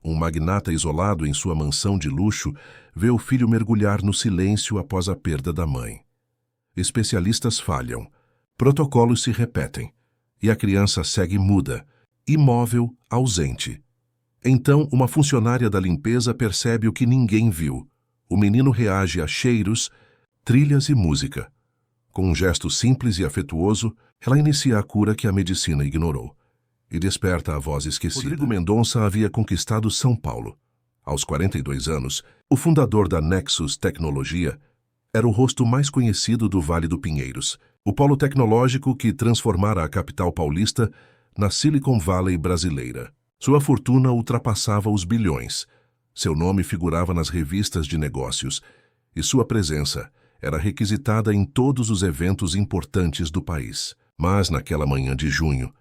um magnata isolado em sua mansão de luxo, vê o filho mergulhar no silêncio após a perda da mãe. Especialistas falham, protocolos se repetem, e a criança segue muda, imóvel, ausente. Então, uma funcionária da limpeza percebe o que ninguém viu. O menino reage a cheiros, trilhas e música. Com um gesto simples e afetuoso, ela inicia a cura que a medicina ignorou. E desperta a voz esquecida. Rodrigo Mendonça havia conquistado São Paulo. Aos 42 anos, o fundador da Nexus Tecnologia era o rosto mais conhecido do Vale do Pinheiros, o polo tecnológico que transformara a capital paulista na Silicon Valley brasileira. Sua fortuna ultrapassava os bilhões. Seu nome figurava nas revistas de negócios e sua presença era requisitada em todos os eventos importantes do país. Mas naquela manhã de junho,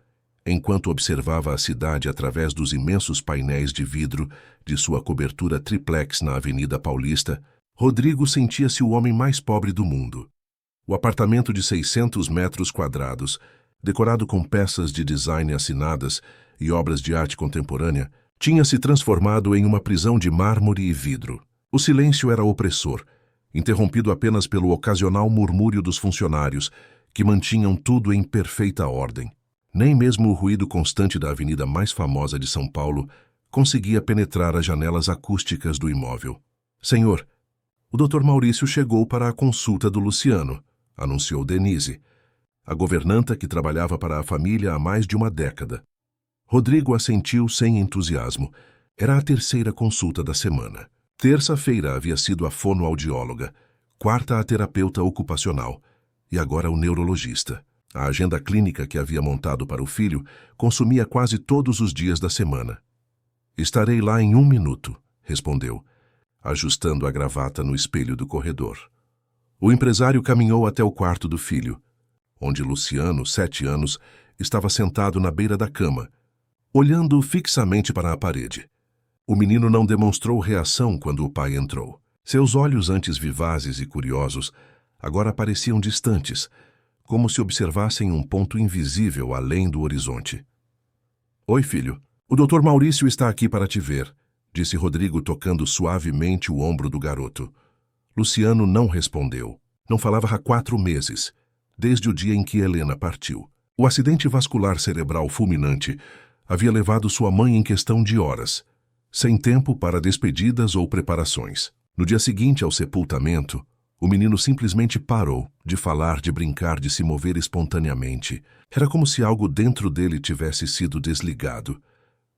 enquanto observava a cidade através dos imensos painéis de vidro de sua cobertura triplex na Avenida Paulista, Rodrigo sentia-se o homem mais pobre do mundo. O apartamento de 600 metros quadrados, decorado com peças de design assinadas e obras de arte contemporânea, tinha se transformado em uma prisão de mármore e vidro. O silêncio era opressor, interrompido apenas pelo ocasional murmúrio dos funcionários, que mantinham tudo em perfeita ordem. Nem mesmo o ruído constante da avenida mais famosa de São Paulo conseguia penetrar as janelas acústicas do imóvel. "Senhor, o Dr. Maurício chegou para a consulta do Luciano", anunciou Denise, a governanta que trabalhava para a família há mais de uma década. Rodrigo assentiu sem entusiasmo. Era a terceira consulta da semana. Terça-feira havia sido a fonoaudióloga, quarta a terapeuta ocupacional e agora o neurologista. A agenda clínica que havia montado para o filho consumia quase todos os dias da semana. "Estarei lá em 1 minuto", respondeu, ajustando a gravata no espelho do corredor. O empresário caminhou até o quarto do filho, onde Luciano, 7 anos, estava sentado na beira da cama, olhando fixamente para a parede. O menino não demonstrou reação quando o pai entrou. Seus olhos, antes vivazes e curiosos, agora pareciam distantes, como se observassem um ponto invisível além do horizonte. "Oi, filho. O Dr. Maurício está aqui para te ver", disse Rodrigo, tocando suavemente o ombro do garoto. Luciano não respondeu. Não falava há 4 meses, desde o dia em que Helena partiu. O acidente vascular cerebral fulminante havia levado sua mãe em questão de horas, sem tempo para despedidas ou preparações. No dia seguinte ao sepultamento, o menino simplesmente parou de falar, de brincar, de se mover espontaneamente. Era como se algo dentro dele tivesse sido desligado.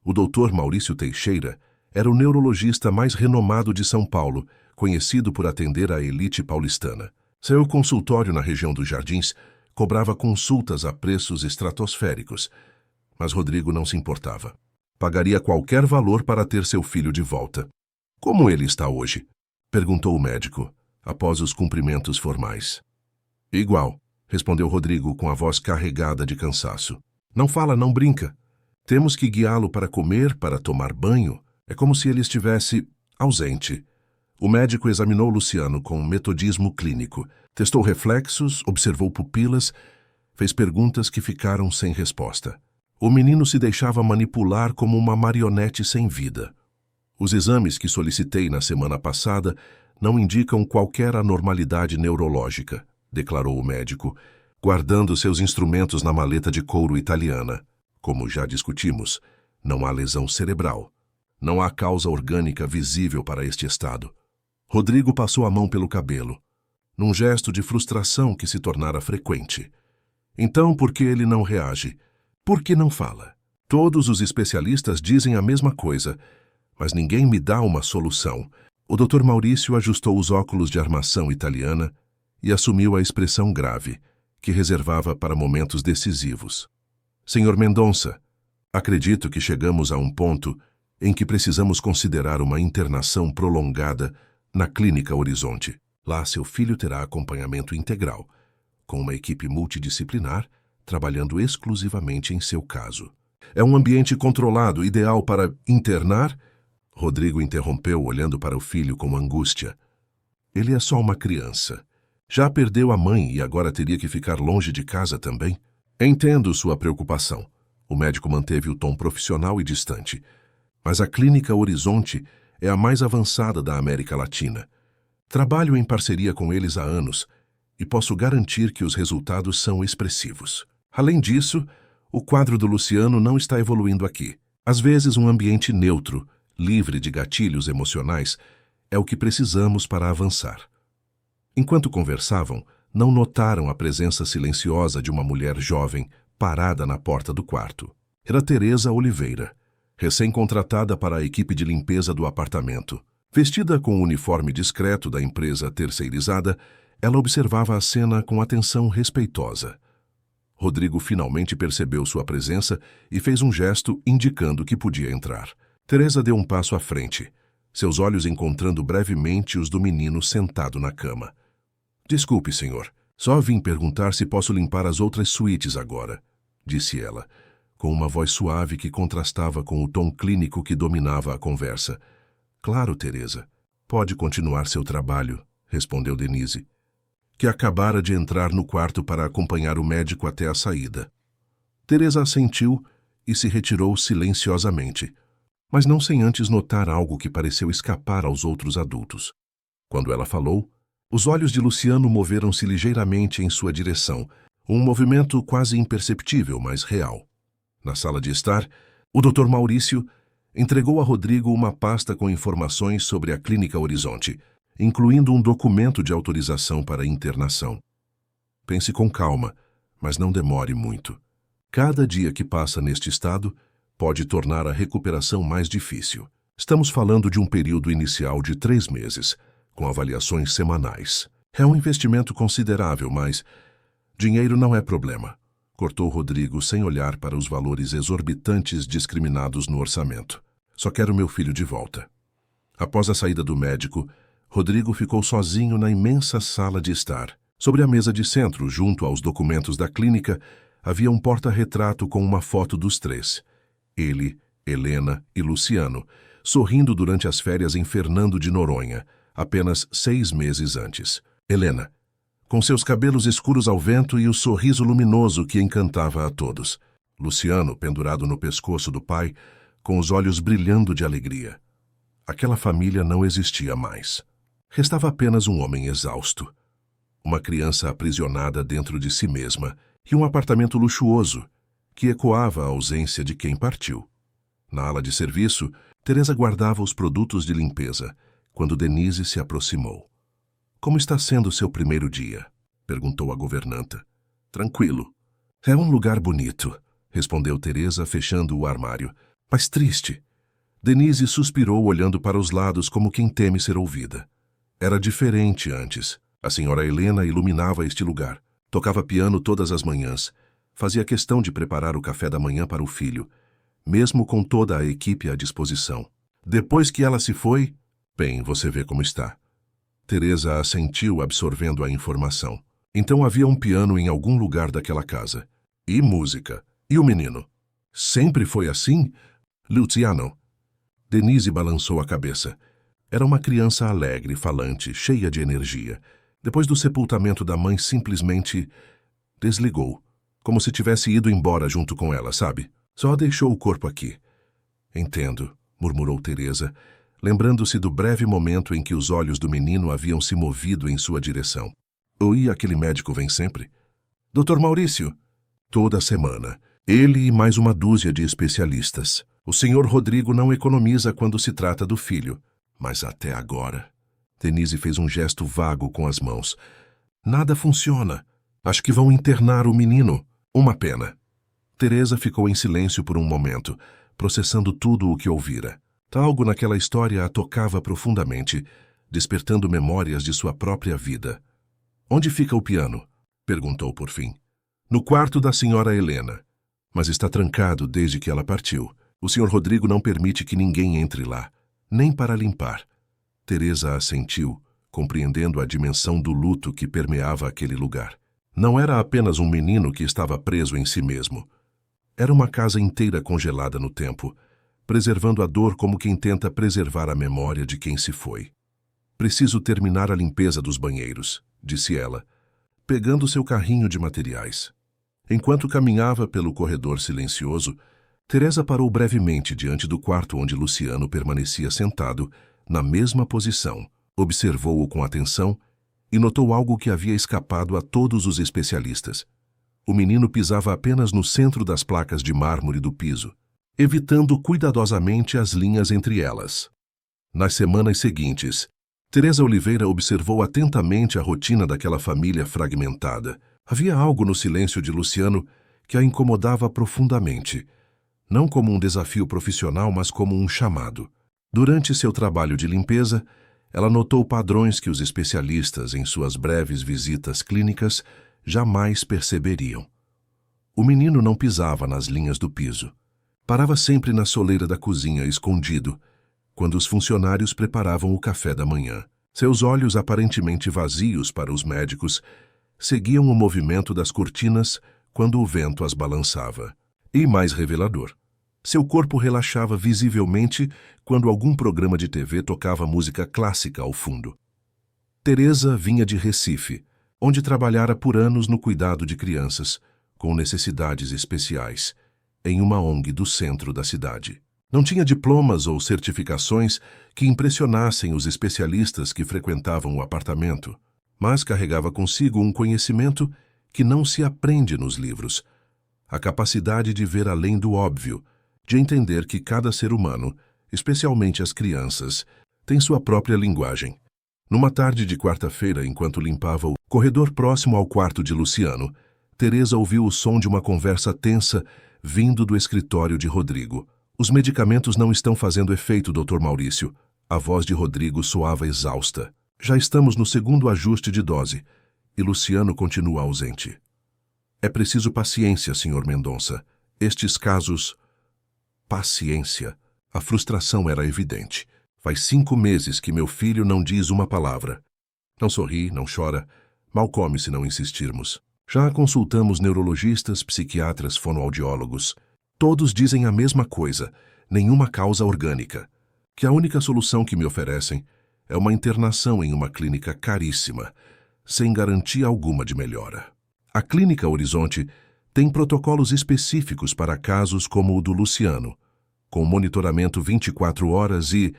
O Dr. Maurício Teixeira era o neurologista mais renomado de São Paulo, conhecido por atender a elite paulistana. Seu consultório na região dos Jardins cobrava consultas a preços estratosféricos, mas Rodrigo não se importava. Pagaria qualquer valor para ter seu filho de volta. "Como ele está hoje?", perguntou o médico, após os cumprimentos formais. "Igual", respondeu Rodrigo com a voz carregada de cansaço. "Não fala, não brinca. Temos que guiá-lo para comer, para tomar banho. É como se ele estivesse ausente." O médico examinou Luciano com metodismo clínico, testou reflexos, observou pupilas, fez perguntas que ficaram sem resposta. O menino se deixava manipular como uma marionete sem vida. "Os exames que solicitei na semana passada não indicam qualquer anormalidade neurológica", declarou o médico, guardando seus instrumentos na maleta de couro italiana. "Como já discutimos, não há lesão cerebral. Não há causa orgânica visível para este estado." Rodrigo passou a mão pelo cabelo, num gesto de frustração que se tornara frequente. "Então, por que ele não reage? Por que não fala? Todos os especialistas dizem a mesma coisa, mas ninguém me dá uma solução." O Dr. Maurício ajustou os óculos de armação italiana e assumiu a expressão grave, que reservava para momentos decisivos. "Senhor Mendonça, acredito que chegamos a um ponto em que precisamos considerar uma internação prolongada na Clínica Horizonte. Lá seu filho terá acompanhamento integral, com uma equipe multidisciplinar trabalhando exclusivamente em seu caso." "É um ambiente controlado, ideal para internar?" Rodrigo interrompeu, olhando para o filho com angústia. "Ele é só uma criança. Já perdeu a mãe e agora teria que ficar longe de casa também?" "Entendo sua preocupação." O médico manteve o tom profissional e distante. Mas a Clínica Horizonte é a mais avançada da América Latina. Trabalho em parceria com eles há anos e posso garantir que os resultados são expressivos. Além disso, o quadro do Luciano não está evoluindo aqui. Às vezes, um ambiente neutro, livre de gatilhos emocionais, é o que precisamos para avançar. Enquanto conversavam, não notaram a presença silenciosa de uma mulher jovem parada na porta do quarto. Era Teresa Oliveira, recém-contratada para a equipe de limpeza do apartamento. Vestida com o uniforme discreto da empresa terceirizada, ela observava a cena com atenção respeitosa. Rodrigo finalmente percebeu sua presença e fez um gesto indicando que podia entrar. Teresa deu um passo à frente, seus olhos encontrando brevemente os do menino sentado na cama. "Desculpe, senhor. Só vim perguntar se posso limpar as outras suítes agora", disse ela, com uma voz suave que contrastava com o tom clínico que dominava a conversa. "Claro, Teresa. Pode continuar seu trabalho", respondeu Denise, que acabara de entrar no quarto para acompanhar o médico até a saída. Teresa assentiu e se retirou silenciosamente, mas não sem antes notar algo que pareceu escapar aos outros adultos. Quando ela falou, os olhos de Luciano moveram-se ligeiramente em sua direção, um movimento quase imperceptível, mas real. Na sala de estar, o Dr. Maurício entregou a Rodrigo uma pasta com informações sobre a Clínica Horizonte, incluindo um documento de autorização para internação. "Pense com calma, mas não demore muito. Cada dia que passa neste estado pode tornar a recuperação mais difícil. Estamos falando de um período inicial de 3 meses, com avaliações semanais. É um investimento considerável, mas dinheiro não é problema", cortou Rodrigo sem olhar para os valores exorbitantes discriminados no orçamento. "Só quero meu filho de volta." Após a saída do médico, Rodrigo ficou sozinho na imensa sala de estar. Sobre a mesa de centro, junto aos documentos da clínica, havia um porta-retrato com uma foto dos 3. Ele, Helena e Luciano, sorrindo durante as férias em Fernando de Noronha, apenas 6 meses antes. Helena, com seus cabelos escuros ao vento e o sorriso luminoso que encantava a todos. Luciano, pendurado no pescoço do pai, com os olhos brilhando de alegria. Aquela família não existia mais. Restava apenas um homem exausto, uma criança aprisionada dentro de si mesma e um apartamento luxuoso que ecoava a ausência de quem partiu. Na ala de serviço, Teresa guardava os produtos de limpeza quando Denise se aproximou. "Como está sendo seu primeiro dia?" perguntou a governanta. "Tranquilo. É um lugar bonito", respondeu Teresa, fechando o armário. "Mas triste." Denise suspirou, olhando para os lados como quem teme ser ouvida. Era diferente antes. A senhora Helena iluminava este lugar. Tocava piano todas as manhãs. Fazia questão de preparar o café da manhã para o filho, mesmo com toda a equipe à disposição. Depois que ela se foi, bem, você vê como está. Teresa assentiu, absorvendo a informação. Então havia um piano em algum lugar daquela casa. E música. E o menino? Sempre foi assim? Luciano. Denise balançou a cabeça. Era uma criança alegre, falante, cheia de energia. Depois do sepultamento da mãe, simplesmente desligou, como se tivesse ido embora junto com ela, sabe? Só deixou o corpo aqui. Entendo, murmurou Teresa, lembrando-se do breve momento em que os olhos do menino haviam se movido em sua direção. E aquele médico vem sempre? Dr. Maurício? Toda semana. Ele e mais uma dúzia de especialistas. O senhor Rodrigo não economiza quando se trata do filho. Mas até agora... Denise fez um gesto vago com as mãos. Nada funciona. Acho que vão internar o menino. Uma pena. Teresa ficou em silêncio por um momento, processando tudo o que ouvira. Algo naquela história a tocava profundamente, despertando memórias de sua própria vida. Onde fica o piano? Perguntou por fim. No quarto da senhora Helena. Mas está trancado desde que ela partiu. O senhor Rodrigo não permite que ninguém entre lá, nem para limpar. Teresa assentiu, compreendendo a dimensão do luto que permeava aquele lugar. Não era apenas um menino que estava preso em si mesmo. Era uma casa inteira congelada no tempo, preservando a dor como quem tenta preservar a memória de quem se foi. Preciso terminar a limpeza dos banheiros, disse ela, pegando seu carrinho de materiais. Enquanto caminhava pelo corredor silencioso, Teresa parou brevemente diante do quarto onde Luciano permanecia sentado, na mesma posição. Observou-o com atenção e notou algo que havia escapado a todos os especialistas. O menino pisava apenas no centro das placas de mármore do piso, evitando cuidadosamente as linhas entre elas. Nas semanas seguintes, Teresa Oliveira observou atentamente a rotina daquela família fragmentada. Havia algo no silêncio de Luciano que a incomodava profundamente, não como um desafio profissional, mas como um chamado. Durante seu trabalho de limpeza, ela notou padrões que os especialistas, em suas breves visitas clínicas, jamais perceberiam. O menino não pisava nas linhas do piso. Parava sempre na soleira da cozinha, escondido, quando os funcionários preparavam o café da manhã. Seus olhos, aparentemente vazios para os médicos, seguiam o movimento das cortinas quando o vento as balançava. E mais revelador, seu corpo relaxava visivelmente quando algum programa de TV tocava música clássica ao fundo. Teresa vinha de Recife, onde trabalhara por anos no cuidado de crianças com necessidades especiais, em uma ONG do centro da cidade. Não tinha diplomas ou certificações que impressionassem os especialistas que frequentavam o apartamento, mas carregava consigo um conhecimento que não se aprende nos livros, a capacidade de ver além do óbvio, de entender que cada ser humano, especialmente as crianças, tem sua própria linguagem. Numa tarde de quarta-feira, enquanto limpava o corredor próximo ao quarto de Luciano, Teresa ouviu o som de uma conversa tensa vindo do escritório de Rodrigo. Os medicamentos não estão fazendo efeito, Dr. Maurício. A voz de Rodrigo soava exausta. Já estamos no segundo ajuste de dose, e Luciano continua ausente. É preciso paciência, Sr. Mendonça. Estes casos... Paciência. A frustração era evidente. Faz 5 meses que meu filho não diz uma palavra. Não sorri, não chora. Mal come se não insistirmos. Já consultamos neurologistas, psiquiatras, fonoaudiólogos. Todos dizem a mesma coisa, nenhuma causa orgânica. Que a única solução que me oferecem é uma internação em uma clínica caríssima, sem garantia alguma de melhora. A Clínica Horizonte tem protocolos específicos para casos como o do Luciano, com monitoramento 24 horas e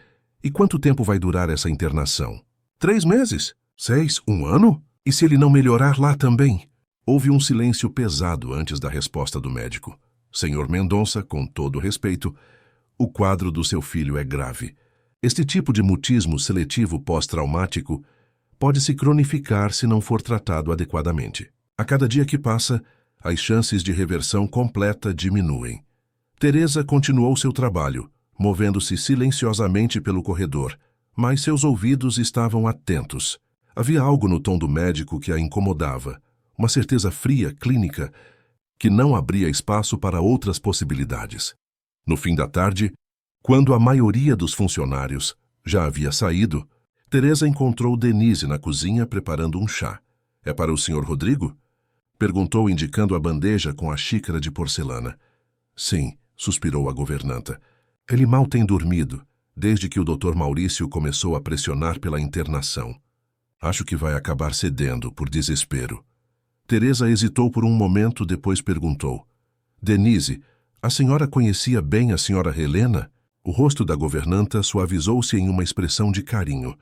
quanto tempo vai durar essa internação? 3 meses? 6? 1 ano? E se ele não melhorar lá também? Houve um silêncio pesado antes da resposta do médico. Senhor Mendonça, com todo respeito, o quadro do seu filho é grave. Este tipo de mutismo seletivo pós-traumático pode se cronificar se não for tratado adequadamente. A cada dia que passa, as chances de reversão completa diminuem. Teresa continuou seu trabalho, movendo-se silenciosamente pelo corredor, mas seus ouvidos estavam atentos. Havia algo no tom do médico que a incomodava, uma certeza fria, clínica, que não abria espaço para outras possibilidades. No fim da tarde, quando a maioria dos funcionários já havia saído, Teresa encontrou Denise na cozinha preparando um chá. É para o Sr. Rodrigo? Perguntou, indicando a bandeja com a xícara de porcelana. Sim, suspirou a governanta. Ele mal tem dormido, desde que o Dr. Maurício começou a pressionar pela internação. Acho que vai acabar cedendo, por desespero. Teresa hesitou por um momento, depois perguntou. Denise, a senhora conhecia bem a senhora Helena? O rosto da governanta suavizou-se em uma expressão de carinho.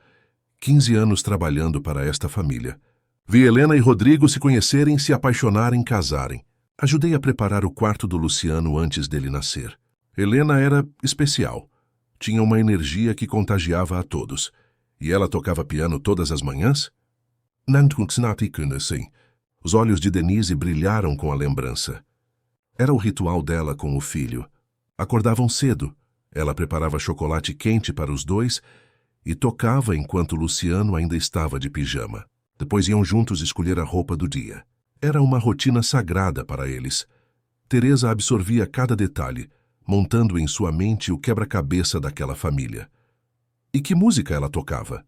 15 anos trabalhando para esta família. Vi Helena e Rodrigo se conhecerem, se apaixonarem, casarem. Ajudei a preparar o quarto do Luciano antes dele nascer. Helena era especial. Tinha uma energia que contagiava a todos. E ela tocava piano todas as manhãs? Sim. Os olhos de Denise brilharam com a lembrança. Era o ritual dela com o filho. Acordavam cedo. Ela preparava chocolate quente para os dois e tocava enquanto Luciano ainda estava de pijama. Depois iam juntos escolher a roupa do dia. Era uma rotina sagrada para eles. Teresa absorvia cada detalhe, montando em sua mente o quebra-cabeça daquela família. E que música ela tocava?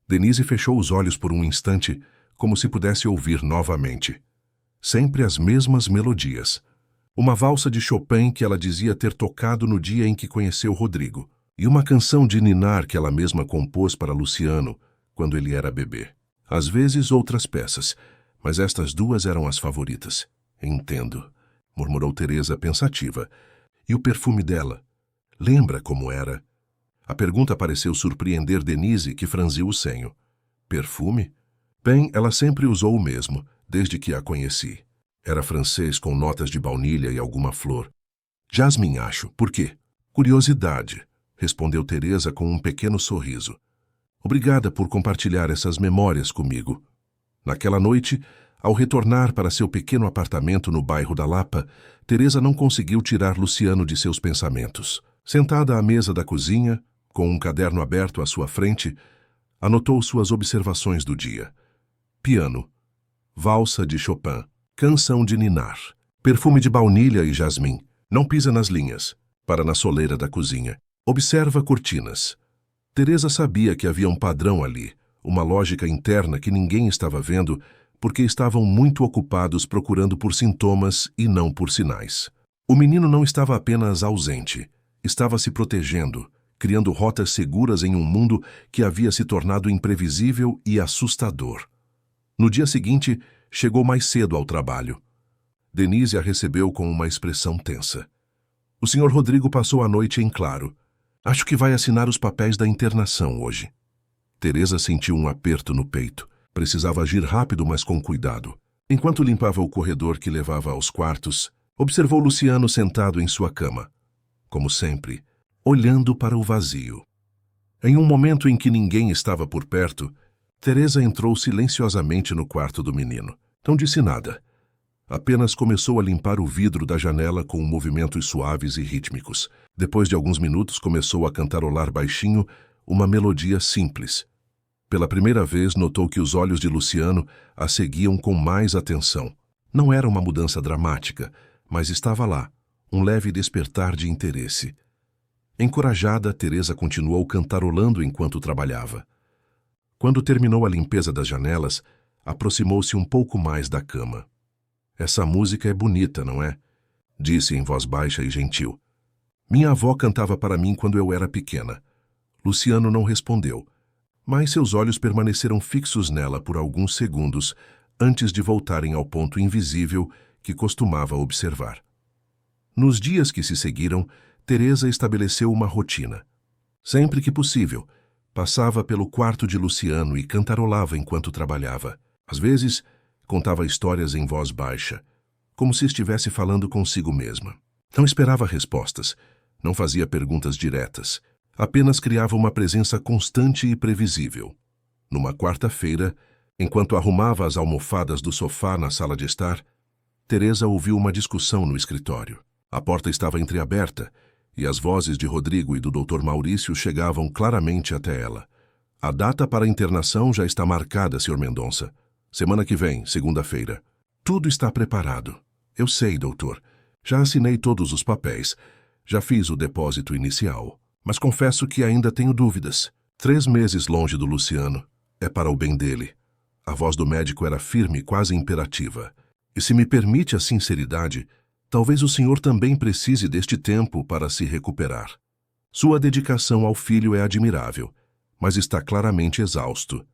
Denise fechou os olhos por um instante, como se pudesse ouvir novamente. Sempre as mesmas melodias. Uma valsa de Chopin que ela dizia ter tocado no dia em que conheceu Rodrigo, e uma canção de ninar que ela mesma compôs para Luciano quando ele era bebê. Às vezes outras peças, mas estas 2 eram as favoritas. Entendo, murmurou Teresa pensativa, E o perfume dela? Lembra como era? A pergunta pareceu surpreender Denise, que franziu o senho. Perfume? Bem, ela sempre usou o mesmo, desde que a conheci. Era francês com notas de baunilha e alguma flor. Jasmine, acho. Por quê? Curiosidade, respondeu Teresa com um pequeno sorriso. Obrigada por compartilhar essas memórias comigo. Naquela noite, ao retornar para seu pequeno apartamento no bairro da Lapa, Teresa não conseguiu tirar Luciano de seus pensamentos. Sentada à mesa da cozinha, com um caderno aberto à sua frente, anotou suas observações do dia. Piano, valsa de Chopin, canção de ninar, perfume de baunilha e jasmim. Não pisa nas linhas, para na soleira da cozinha. Observa cortinas. Teresa sabia que havia um padrão ali, uma lógica interna que ninguém estava vendo, porque estavam muito ocupados procurando por sintomas e não por sinais. O menino não estava apenas ausente, estava se protegendo, criando rotas seguras em um mundo que havia se tornado imprevisível e assustador. No dia seguinte, chegou mais cedo ao trabalho. Denise a recebeu com uma expressão tensa. O Sr. Rodrigo passou a noite em claro. Acho que vai assinar os papéis da internação hoje. Teresa sentiu um aperto no peito. Precisava agir rápido, mas com cuidado. Enquanto limpava o corredor que levava aos quartos, observou Luciano sentado em sua cama. Como sempre, olhando para o vazio. Em um momento em que ninguém estava por perto, Teresa entrou silenciosamente no quarto do menino. Não disse nada. Apenas começou a limpar o vidro da janela com movimentos suaves e rítmicos. Depois de alguns minutos, começou a cantarolar baixinho uma melodia simples. Pela primeira vez, notou que os olhos de Luciano a seguiam com mais atenção. Não era uma mudança dramática, mas estava lá, um leve despertar de interesse. Encorajada, Teresa continuou cantarolando enquanto trabalhava. Quando terminou a limpeza das janelas, aproximou-se um pouco mais da cama. Essa música é bonita, não é? Disse em voz baixa e gentil. Minha avó cantava para mim quando eu era pequena. Luciano não respondeu, mas seus olhos permaneceram fixos nela por alguns segundos antes de voltarem ao ponto invisível que costumava observar. Nos dias que se seguiram, Teresa estabeleceu uma rotina. Sempre que possível, passava pelo quarto de Luciano e cantarolava enquanto trabalhava. Às vezes, contava histórias em voz baixa, como se estivesse falando consigo mesma. Não esperava respostas, não fazia perguntas diretas, apenas criava uma presença constante e previsível. Numa quarta-feira, enquanto arrumava as almofadas do sofá na sala de estar, Teresa ouviu uma discussão no escritório. A porta estava entreaberta e as vozes de Rodrigo e do Dr. Maurício chegavam claramente até ela. A data para a internação já está marcada, Sr. Mendonça. Semana que vem, segunda-feira. Tudo está preparado. Eu sei, doutor. Já assinei todos os papéis. Já fiz o depósito inicial. Mas confesso que ainda tenho dúvidas. 3 meses longe do Luciano. É para o bem dele. A voz do médico era firme, quase imperativa. E se me permite a sinceridade, talvez o senhor também precise deste tempo para se recuperar. Sua dedicação ao filho é admirável, mas está claramente exausto.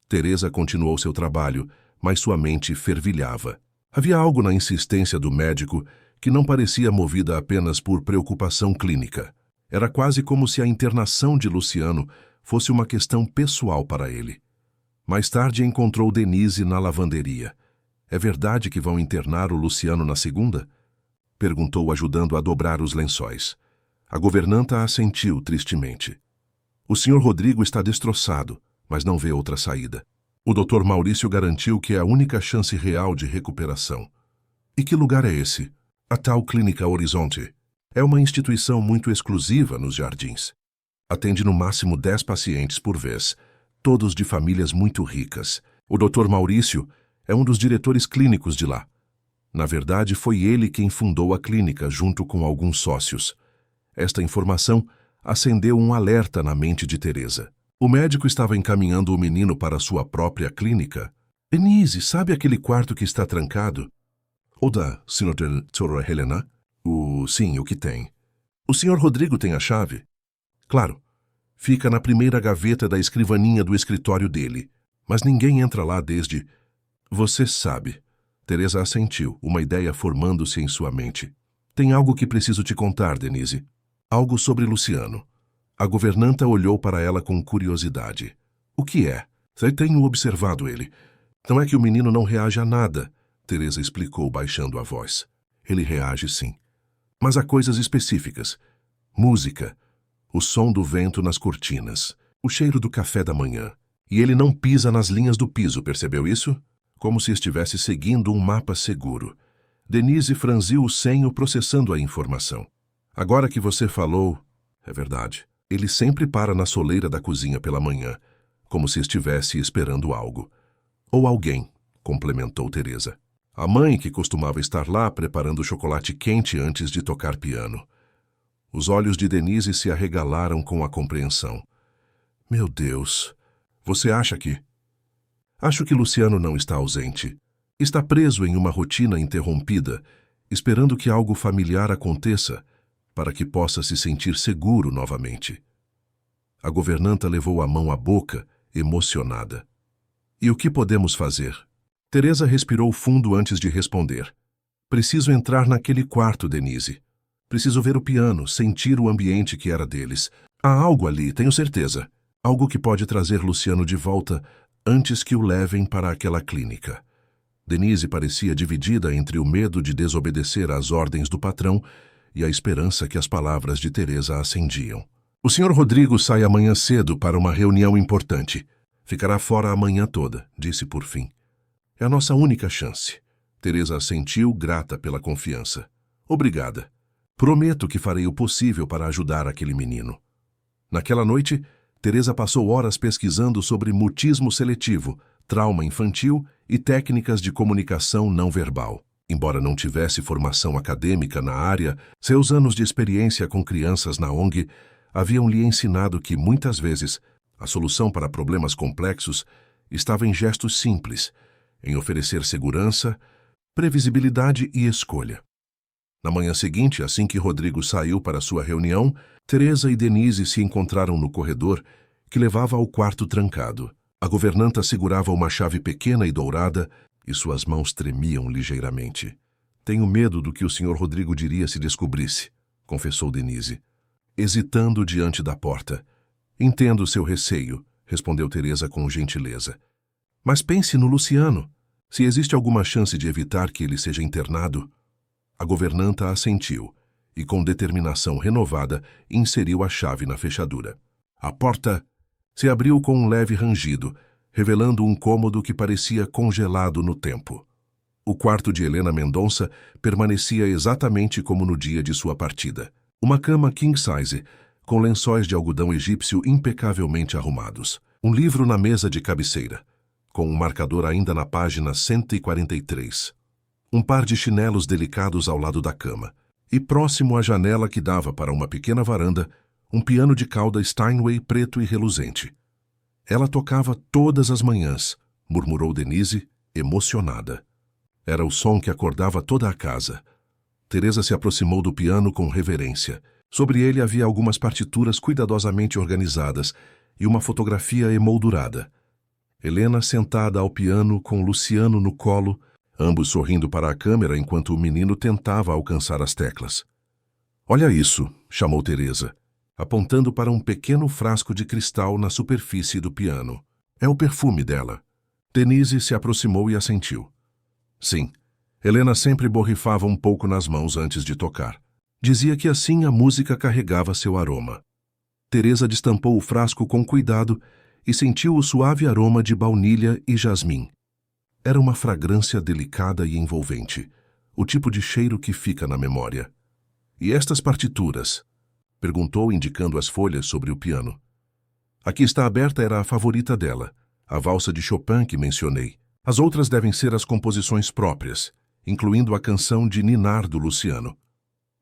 Teresa continuou seu trabalho, mas sua mente fervilhava. Havia algo na insistência do médico que não parecia movida apenas por preocupação clínica. Era quase como se a internação de Luciano fosse uma questão pessoal para ele. Mais tarde encontrou Denise na lavanderia. É verdade que vão internar o Luciano na segunda? Perguntou, ajudando a dobrar os lençóis. A governanta assentiu tristemente. O Sr. Rodrigo está destroçado, mas não vê outra saída. O Dr. Maurício garantiu que é a única chance real de recuperação. E que lugar é esse? A tal Clínica Horizonte. É uma instituição muito exclusiva nos Jardins. Atende no máximo 10 pacientes por vez, todos de famílias muito ricas. O Dr. Maurício é um dos diretores clínicos de lá. Na verdade, foi ele quem fundou a clínica junto com alguns sócios. Esta informação acendeu um alerta na mente de Teresa. O médico estava encaminhando o menino para sua própria clínica. Denise, sabe aquele quarto que está trancado? O da Sra. Helena? Sim, o que tem. O Sr. Rodrigo tem a chave? Claro. Fica na primeira gaveta da escrivaninha do escritório dele. Mas ninguém entra lá desde... Você sabe. Teresa assentiu, uma ideia formando-se em sua mente. Tem algo que preciso te contar, Denise. Algo sobre Luciano. A governanta olhou para ela com curiosidade. O que é? Eu tenho observado ele. Não é que o menino não reage a nada, Teresa explicou baixando a voz. Ele reage sim. Mas há coisas específicas. Música, o som do vento nas cortinas, o cheiro do café da manhã. E ele não pisa nas linhas do piso, percebeu isso? Como se estivesse seguindo um mapa seguro. Denise franziu o senho processando a informação. Agora que você falou, é verdade. Ele sempre para na soleira da cozinha pela manhã, como se estivesse esperando algo. Ou alguém, complementou Teresa. A mãe que costumava estar lá preparando chocolate quente antes de tocar piano. Os olhos de Denise se arregalaram com a compreensão. Meu Deus, você acha que... Acho que Luciano não está ausente. Está preso em uma rotina interrompida, esperando que algo familiar aconteça, para que possa se sentir seguro novamente. A governanta levou a mão à boca, emocionada. E o que podemos fazer? Teresa respirou fundo antes de responder. Preciso entrar naquele quarto, Denise. Preciso ver o piano, sentir o ambiente que era deles. Há algo ali, tenho certeza. Algo que pode trazer Luciano de volta antes que o levem para aquela clínica. Denise parecia dividida entre o medo de desobedecer às ordens do patrão e a esperança que as palavras de Teresa acendiam. O Sr. Rodrigo sai amanhã cedo para uma reunião importante. Ficará fora a manhã toda, disse por fim. É a nossa única chance. Teresa assentiu, grata pela confiança. Obrigada. Prometo que farei o possível para ajudar aquele menino. Naquela noite, Teresa passou horas pesquisando sobre mutismo seletivo, trauma infantil e técnicas de comunicação não verbal. Embora não tivesse formação acadêmica na área, seus anos de experiência com crianças na ONG haviam lhe ensinado que, muitas vezes, a solução para problemas complexos estava em gestos simples, em oferecer segurança, previsibilidade e escolha. Na manhã seguinte, assim que Rodrigo saiu para sua reunião, Teresa e Denise se encontraram no corredor que levava ao quarto trancado. A governanta segurava uma chave pequena e dourada e suas mãos tremiam ligeiramente. Tenho medo do que o Sr. Rodrigo diria se descobrisse, confessou Denise, hesitando diante da porta. Entendo seu receio, respondeu Teresa com gentileza. Mas pense no Luciano. Se existe alguma chance de evitar que ele seja internado... A governanta assentiu e, com determinação renovada, inseriu a chave na fechadura. A porta se abriu com um leve rangido, revelando um cômodo que parecia congelado no tempo. O quarto de Helena Mendonça permanecia exatamente como no dia de sua partida. Uma cama king size, com lençóis de algodão egípcio impecavelmente arrumados. Um livro na mesa de cabeceira, com um marcador ainda na página 143. Um par de chinelos delicados ao lado da cama. E próximo à janela que dava para uma pequena varanda, um piano de cauda Steinway preto e reluzente. Ela tocava todas as manhãs, murmurou Denise, emocionada. Era o som que acordava toda a casa. Teresa se aproximou do piano com reverência. Sobre ele havia algumas partituras cuidadosamente organizadas e uma fotografia emoldurada. Helena sentada ao piano com Luciano no colo, ambos sorrindo para a câmera enquanto o menino tentava alcançar as teclas. Olha isso, chamou Teresa, apontando para um pequeno frasco de cristal na superfície do piano. É o perfume dela. Denise se aproximou e assentiu. Sim, Helena sempre borrifava um pouco nas mãos antes de tocar. Dizia que assim a música carregava seu aroma. Teresa destampou o frasco com cuidado e sentiu o suave aroma de baunilha e jasmim. Era uma fragrância delicada e envolvente, o tipo de cheiro que fica na memória. E estas partituras? Perguntou, indicando as folhas sobre o piano. A que está aberta era a favorita dela, a valsa de Chopin que mencionei. As outras devem ser as composições próprias, incluindo a canção de Ninar do Luciano.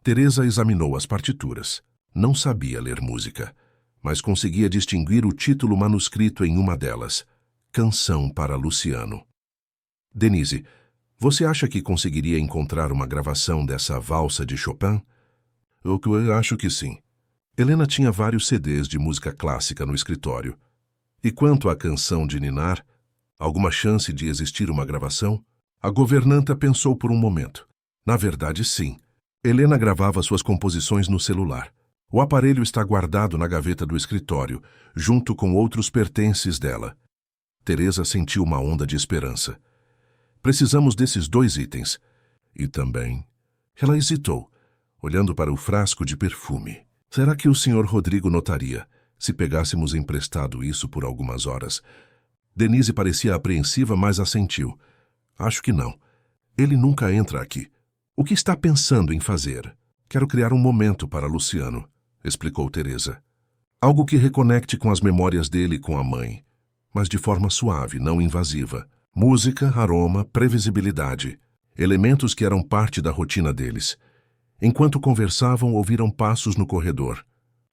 Teresa examinou as partituras. Não sabia ler música, mas conseguia distinguir o título manuscrito em uma delas, Canção para Luciano. Denise, você acha que conseguiria encontrar uma gravação dessa valsa de Chopin? Eu acho que sim. Helena tinha vários CDs de música clássica no escritório. E quanto à canção de Ninar, alguma chance de existir uma gravação? A governanta pensou por um momento. Na verdade, sim. Helena gravava suas composições no celular. O aparelho está guardado na gaveta do escritório, junto com outros pertences dela. Teresa sentiu uma onda de esperança. Precisamos desses 2 itens. E também... Ela hesitou, olhando para o frasco de perfume. Será que o Sr. Rodrigo notaria, se pegássemos emprestado isso por algumas horas? Denise parecia apreensiva, mas assentiu. Acho que não. Ele nunca entra aqui. O que está pensando em fazer? Quero criar um momento para Luciano, explicou Teresa. Algo que reconecte com as memórias dele com a mãe, mas de forma suave, não invasiva. Música, aroma, previsibilidade. Elementos que eram parte da rotina deles. Enquanto conversavam, ouviram passos no corredor.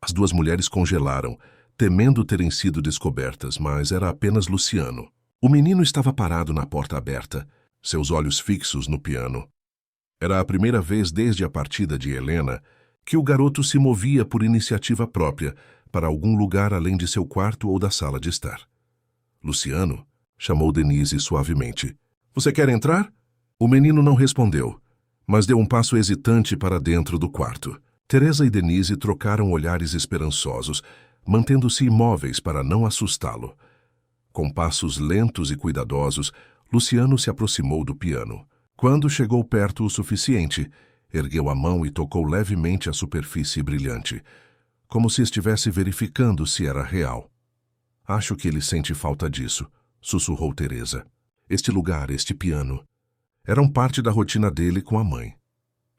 As 2 mulheres congelaram, temendo terem sido descobertas, mas era apenas Luciano. O menino estava parado na porta aberta, seus olhos fixos no piano. Era a primeira vez desde a partida de Helena que o garoto se movia por iniciativa própria para algum lugar além de seu quarto ou da sala de estar. Luciano, chamou Denise suavemente. Você quer entrar? O menino não respondeu, mas deu um passo hesitante para dentro do quarto. Teresa e Denise trocaram olhares esperançosos, mantendo-se imóveis para não assustá-lo. Com passos lentos e cuidadosos, Luciano se aproximou do piano. Quando chegou perto o suficiente, ergueu a mão e tocou levemente a superfície brilhante, como se estivesse verificando se era real. Acho que ele sente falta disso, sussurrou Teresa. Este lugar, este piano, eram parte da rotina dele com a mãe.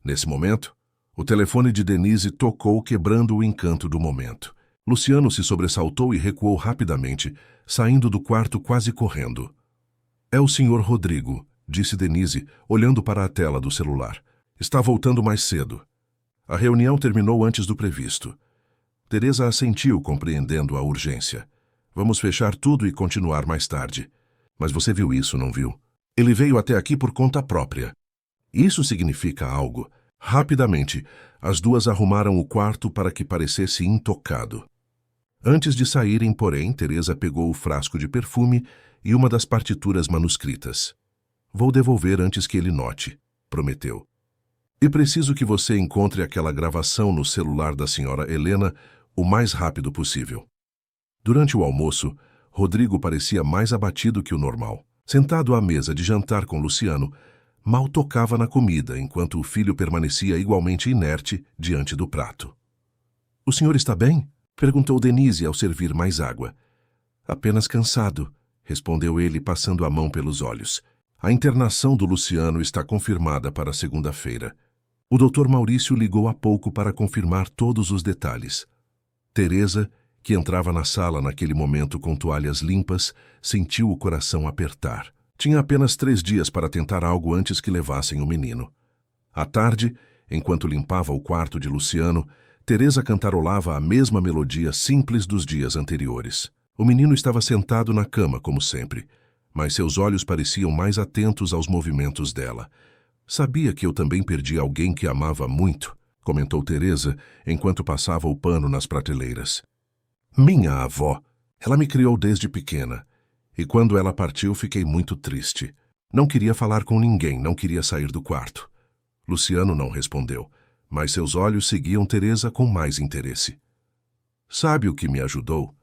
Nesse momento, o telefone de Denise tocou, quebrando o encanto do momento. Luciano se sobressaltou e recuou rapidamente, saindo do quarto quase correndo. É o Sr. Rodrigo, disse Denise, olhando para a tela do celular. Está voltando mais cedo. A reunião terminou antes do previsto. Teresa assentiu, compreendendo a urgência. Vamos fechar tudo e continuar mais tarde. Mas você viu isso, não viu? Ele veio até aqui por conta própria. Isso significa algo. Rapidamente, as 2 arrumaram o quarto para que parecesse intocado. Antes de saírem, porém, Teresa pegou o frasco de perfume e uma das partituras manuscritas. Vou devolver antes que ele note, prometeu. E preciso que você encontre aquela gravação no celular da senhora Helena o mais rápido possível. Durante o almoço, Rodrigo parecia mais abatido que o normal. Sentado à mesa de jantar com Luciano, mal tocava na comida, enquanto o filho permanecia igualmente inerte diante do prato. — O senhor está bem? Perguntou Denise ao servir mais água. — Apenas cansado, respondeu ele, passando a mão pelos olhos. A internação do Luciano está confirmada para segunda-feira. O Dr. Maurício ligou há pouco para confirmar todos os detalhes. Teresa, que entrava na sala naquele momento com toalhas limpas, sentiu o coração apertar. Tinha apenas 3 dias para tentar algo antes que levassem o menino. À tarde, enquanto limpava o quarto de Luciano, Teresa cantarolava a mesma melodia simples dos dias anteriores. O menino estava sentado na cama, como sempre, mas seus olhos pareciam mais atentos aos movimentos dela. Sabia que eu também perdi alguém que amava muito, comentou Teresa, enquanto passava o pano nas prateleiras. Minha avó. Ela me criou desde pequena. E quando ela partiu, fiquei muito triste. Não queria falar com ninguém, não queria sair do quarto. Luciano não respondeu, mas seus olhos seguiam Teresa com mais interesse. Sabe o que me ajudou?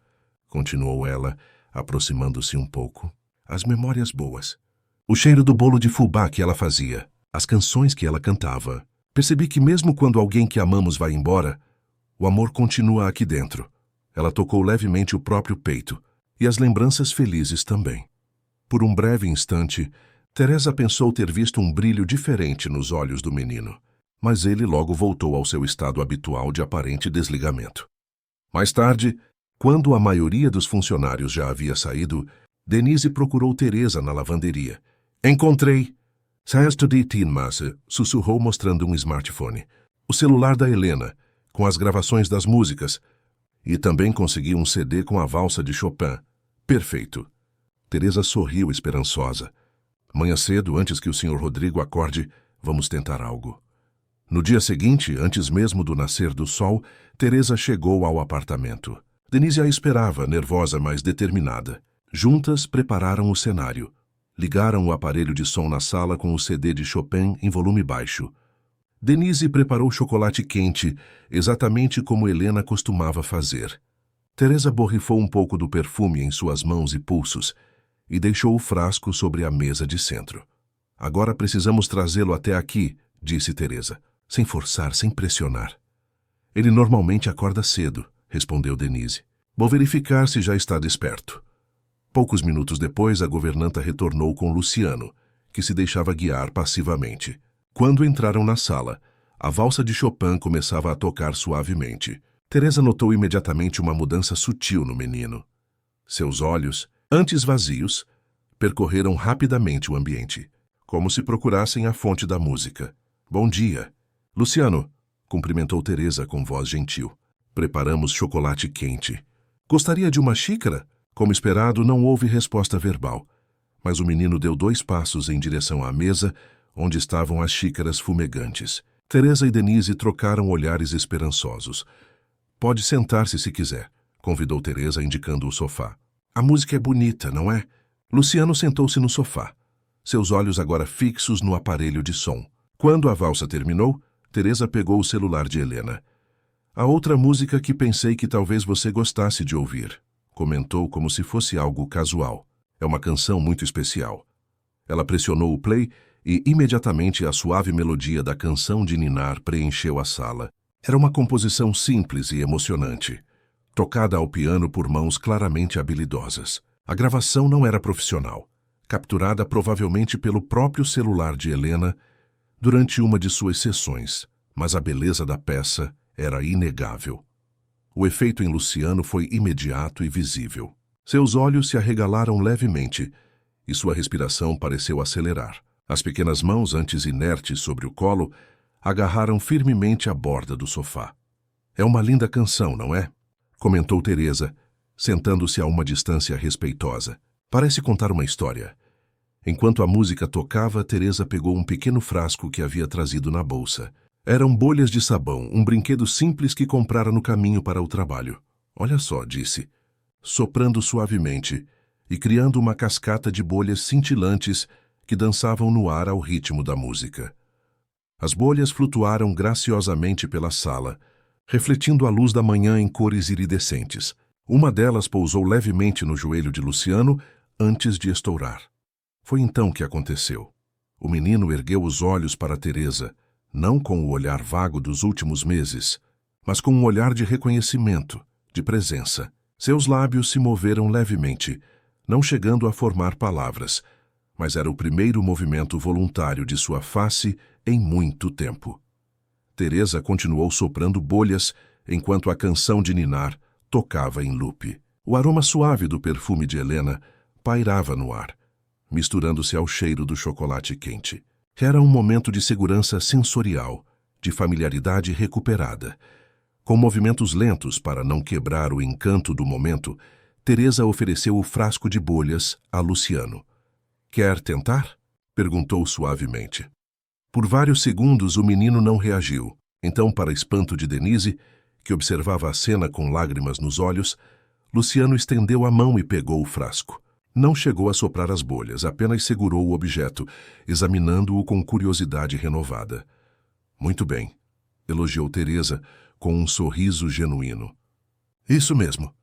Continuou ela, aproximando-se um pouco. As memórias boas. O cheiro do bolo de fubá que ela fazia. As canções que ela cantava. Percebi que mesmo quando alguém que amamos vai embora, o amor continua aqui dentro. Ela tocou levemente o próprio peito, e as lembranças felizes também. Por um breve instante, Teresa pensou ter visto um brilho diferente nos olhos do menino, mas ele logo voltou ao seu estado habitual de aparente desligamento. Mais tarde, quando a maioria dos funcionários já havia saído, Denise procurou Teresa na lavanderia. Encontrei! Saisto de Tinmasse, sussurrou mostrando um smartphone. O celular da Helena, com as gravações das músicas, e também consegui um CD com a valsa de Chopin. Perfeito. Teresa sorriu esperançosa. Manhã cedo, antes que o Sr. Rodrigo acorde, vamos tentar algo. No dia seguinte, antes mesmo do nascer do sol, Teresa chegou ao apartamento. Denise a esperava, nervosa, mas determinada. Juntas prepararam o cenário. Ligaram o aparelho de som na sala com o CD de Chopin em volume baixo. Denise preparou chocolate quente, exatamente como Helena costumava fazer. Teresa borrifou um pouco do perfume em suas mãos e pulsos e deixou o frasco sobre a mesa de centro. Agora precisamos trazê-lo até aqui, disse Teresa, sem forçar, sem pressionar. Ele normalmente acorda cedo, respondeu Denise. Vou verificar se já está desperto. Poucos minutos depois, a governanta retornou com Luciano, que se deixava guiar passivamente. Quando entraram na sala, a valsa de Chopin começava a tocar suavemente. Teresa notou imediatamente uma mudança sutil no menino. Seus olhos, antes vazios, percorreram rapidamente o ambiente, como se procurassem a fonte da música. Bom dia. Luciano, cumprimentou Teresa com voz gentil. Preparamos chocolate quente. Gostaria de uma xícara? Como esperado, não houve resposta verbal, mas o menino deu 2 passos em direção à mesa, onde estavam as xícaras fumegantes. Teresa e Denise trocaram olhares esperançosos. Pode sentar-se se quiser, convidou Teresa, indicando o sofá. A música é bonita, não é? Luciano sentou-se no sofá, seus olhos agora fixos no aparelho de som. Quando a valsa terminou, Teresa pegou o celular de Helena. A outra música que pensei que talvez você gostasse de ouvir, comentou como se fosse algo casual. É uma canção muito especial. Ela pressionou o play e imediatamente a suave melodia da canção de ninar preencheu a sala. Era uma composição simples e emocionante, tocada ao piano por mãos claramente habilidosas. A gravação não era profissional, capturada provavelmente pelo próprio celular de Helena durante uma de suas sessões, mas a beleza da peça era inegável. O efeito em Luciano foi imediato e visível. Seus olhos se arregalaram levemente e sua respiração pareceu acelerar. As pequenas mãos, antes inertes sobre o colo, agarraram firmemente a borda do sofá. É uma linda canção, não é? Comentou Teresa, sentando-se a uma distância respeitosa. Parece contar uma história. Enquanto a música tocava, Teresa pegou um pequeno frasco que havia trazido na bolsa. Eram bolhas de sabão, um brinquedo simples que comprara no caminho para o trabalho. Olha só, disse, soprando suavemente e criando uma cascata de bolhas cintilantes que dançavam no ar ao ritmo da música. As bolhas flutuaram graciosamente pela sala, refletindo a luz da manhã em cores iridescentes. Uma delas pousou levemente no joelho de Luciano antes de estourar. Foi então que aconteceu. O menino ergueu os olhos para Teresa, não com o olhar vago dos últimos meses, mas com um olhar de reconhecimento, de presença. Seus lábios se moveram levemente, não chegando a formar palavras, mas era o primeiro movimento voluntário de sua face em muito tempo. Teresa continuou soprando bolhas enquanto a canção de ninar tocava em loop. O aroma suave do perfume de Helena pairava no ar, misturando-se ao cheiro do chocolate quente. Era um momento de segurança sensorial, de familiaridade recuperada. Com movimentos lentos para não quebrar o encanto do momento, Teresa ofereceu o frasco de bolhas a Luciano. Quer tentar? Perguntou suavemente. Por vários segundos o menino não reagiu. Então, para espanto de Denise, que observava a cena com lágrimas nos olhos, Luciano estendeu a mão e pegou o frasco. Não chegou a soprar as bolhas, apenas segurou o objeto, examinando-o com curiosidade renovada. Muito bem, elogiou Teresa com um sorriso genuíno. Isso mesmo.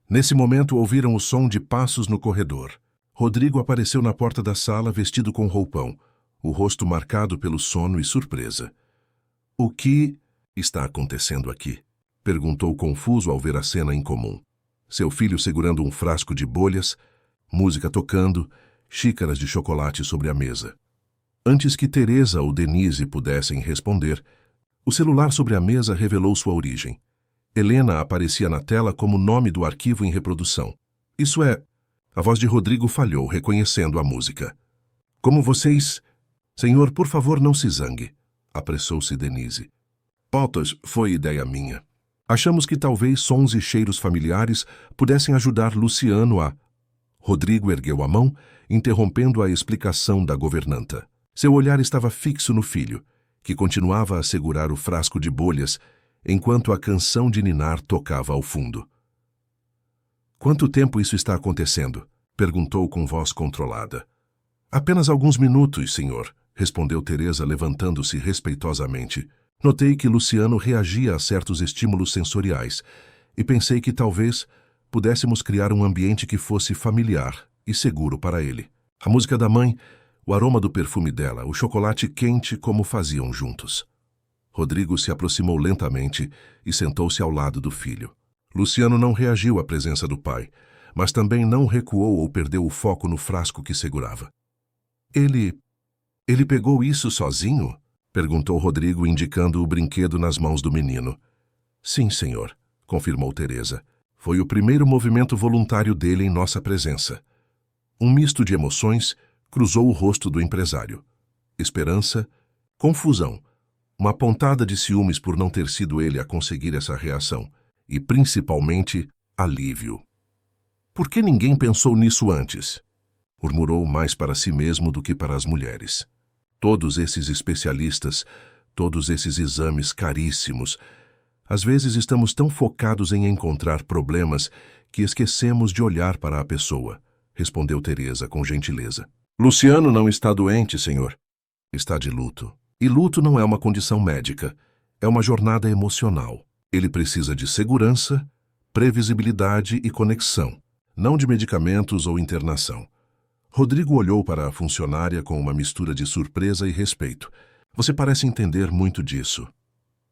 Nesse momento ouviram o som de passos no corredor. Rodrigo apareceu na porta da sala vestido com roupão, o rosto marcado pelo sono e surpresa. O que está acontecendo aqui? Perguntou confuso ao ver a cena incomum. Seu filho segurando um frasco de bolhas, música tocando, xícaras de chocolate sobre a mesa. Antes que Teresa ou Denise pudessem responder, o celular sobre a mesa revelou sua origem. Helena aparecia na tela como nome do arquivo em reprodução. Isso é... A voz de Rodrigo falhou, reconhecendo a música. Como vocês... Senhor, por favor, não se zangue, apressou-se Denise. Pautas, foi ideia minha. Achamos que talvez sons e cheiros familiares pudessem ajudar Luciano a... Rodrigo ergueu a mão, interrompendo a explicação da governanta. Seu olhar estava fixo no filho, que continuava a segurar o frasco de bolhas enquanto a canção de ninar tocava ao fundo. Quanto tempo isso está acontecendo? Perguntou com voz controlada. Apenas alguns minutos, senhor, respondeu Teresa, levantando-se respeitosamente. Notei que Luciano reagia a certos estímulos sensoriais e pensei que talvez pudéssemos criar um ambiente que fosse familiar e seguro para ele. A música da mãe, o aroma do perfume dela, o chocolate quente como faziam juntos. Rodrigo se aproximou lentamente e sentou-se ao lado do filho. Luciano não reagiu à presença do pai, mas também não recuou ou perdeu o foco no frasco que segurava. Ele pegou isso sozinho? Perguntou Rodrigo, indicando o brinquedo nas mãos do menino. Sim, senhor, confirmou Teresa. Foi o primeiro movimento voluntário dele em nossa presença. Um misto de emoções cruzou o rosto do empresário. Esperança, confusão, uma pontada de ciúmes por não ter sido ele a conseguir essa reação, e principalmente alívio. Por que ninguém pensou nisso antes? Murmurou mais para si mesmo do que para as mulheres. Todos esses especialistas, todos esses exames caríssimos. Às vezes estamos tão focados em encontrar problemas que esquecemos de olhar para a pessoa, respondeu Teresa com gentileza. Luciano não está doente, senhor. Está de luto. E luto não é uma condição médica, é uma jornada emocional. Ele precisa de segurança, previsibilidade e conexão, não de medicamentos ou internação. Rodrigo olhou para a funcionária com uma mistura de surpresa e respeito. Você parece entender muito disso.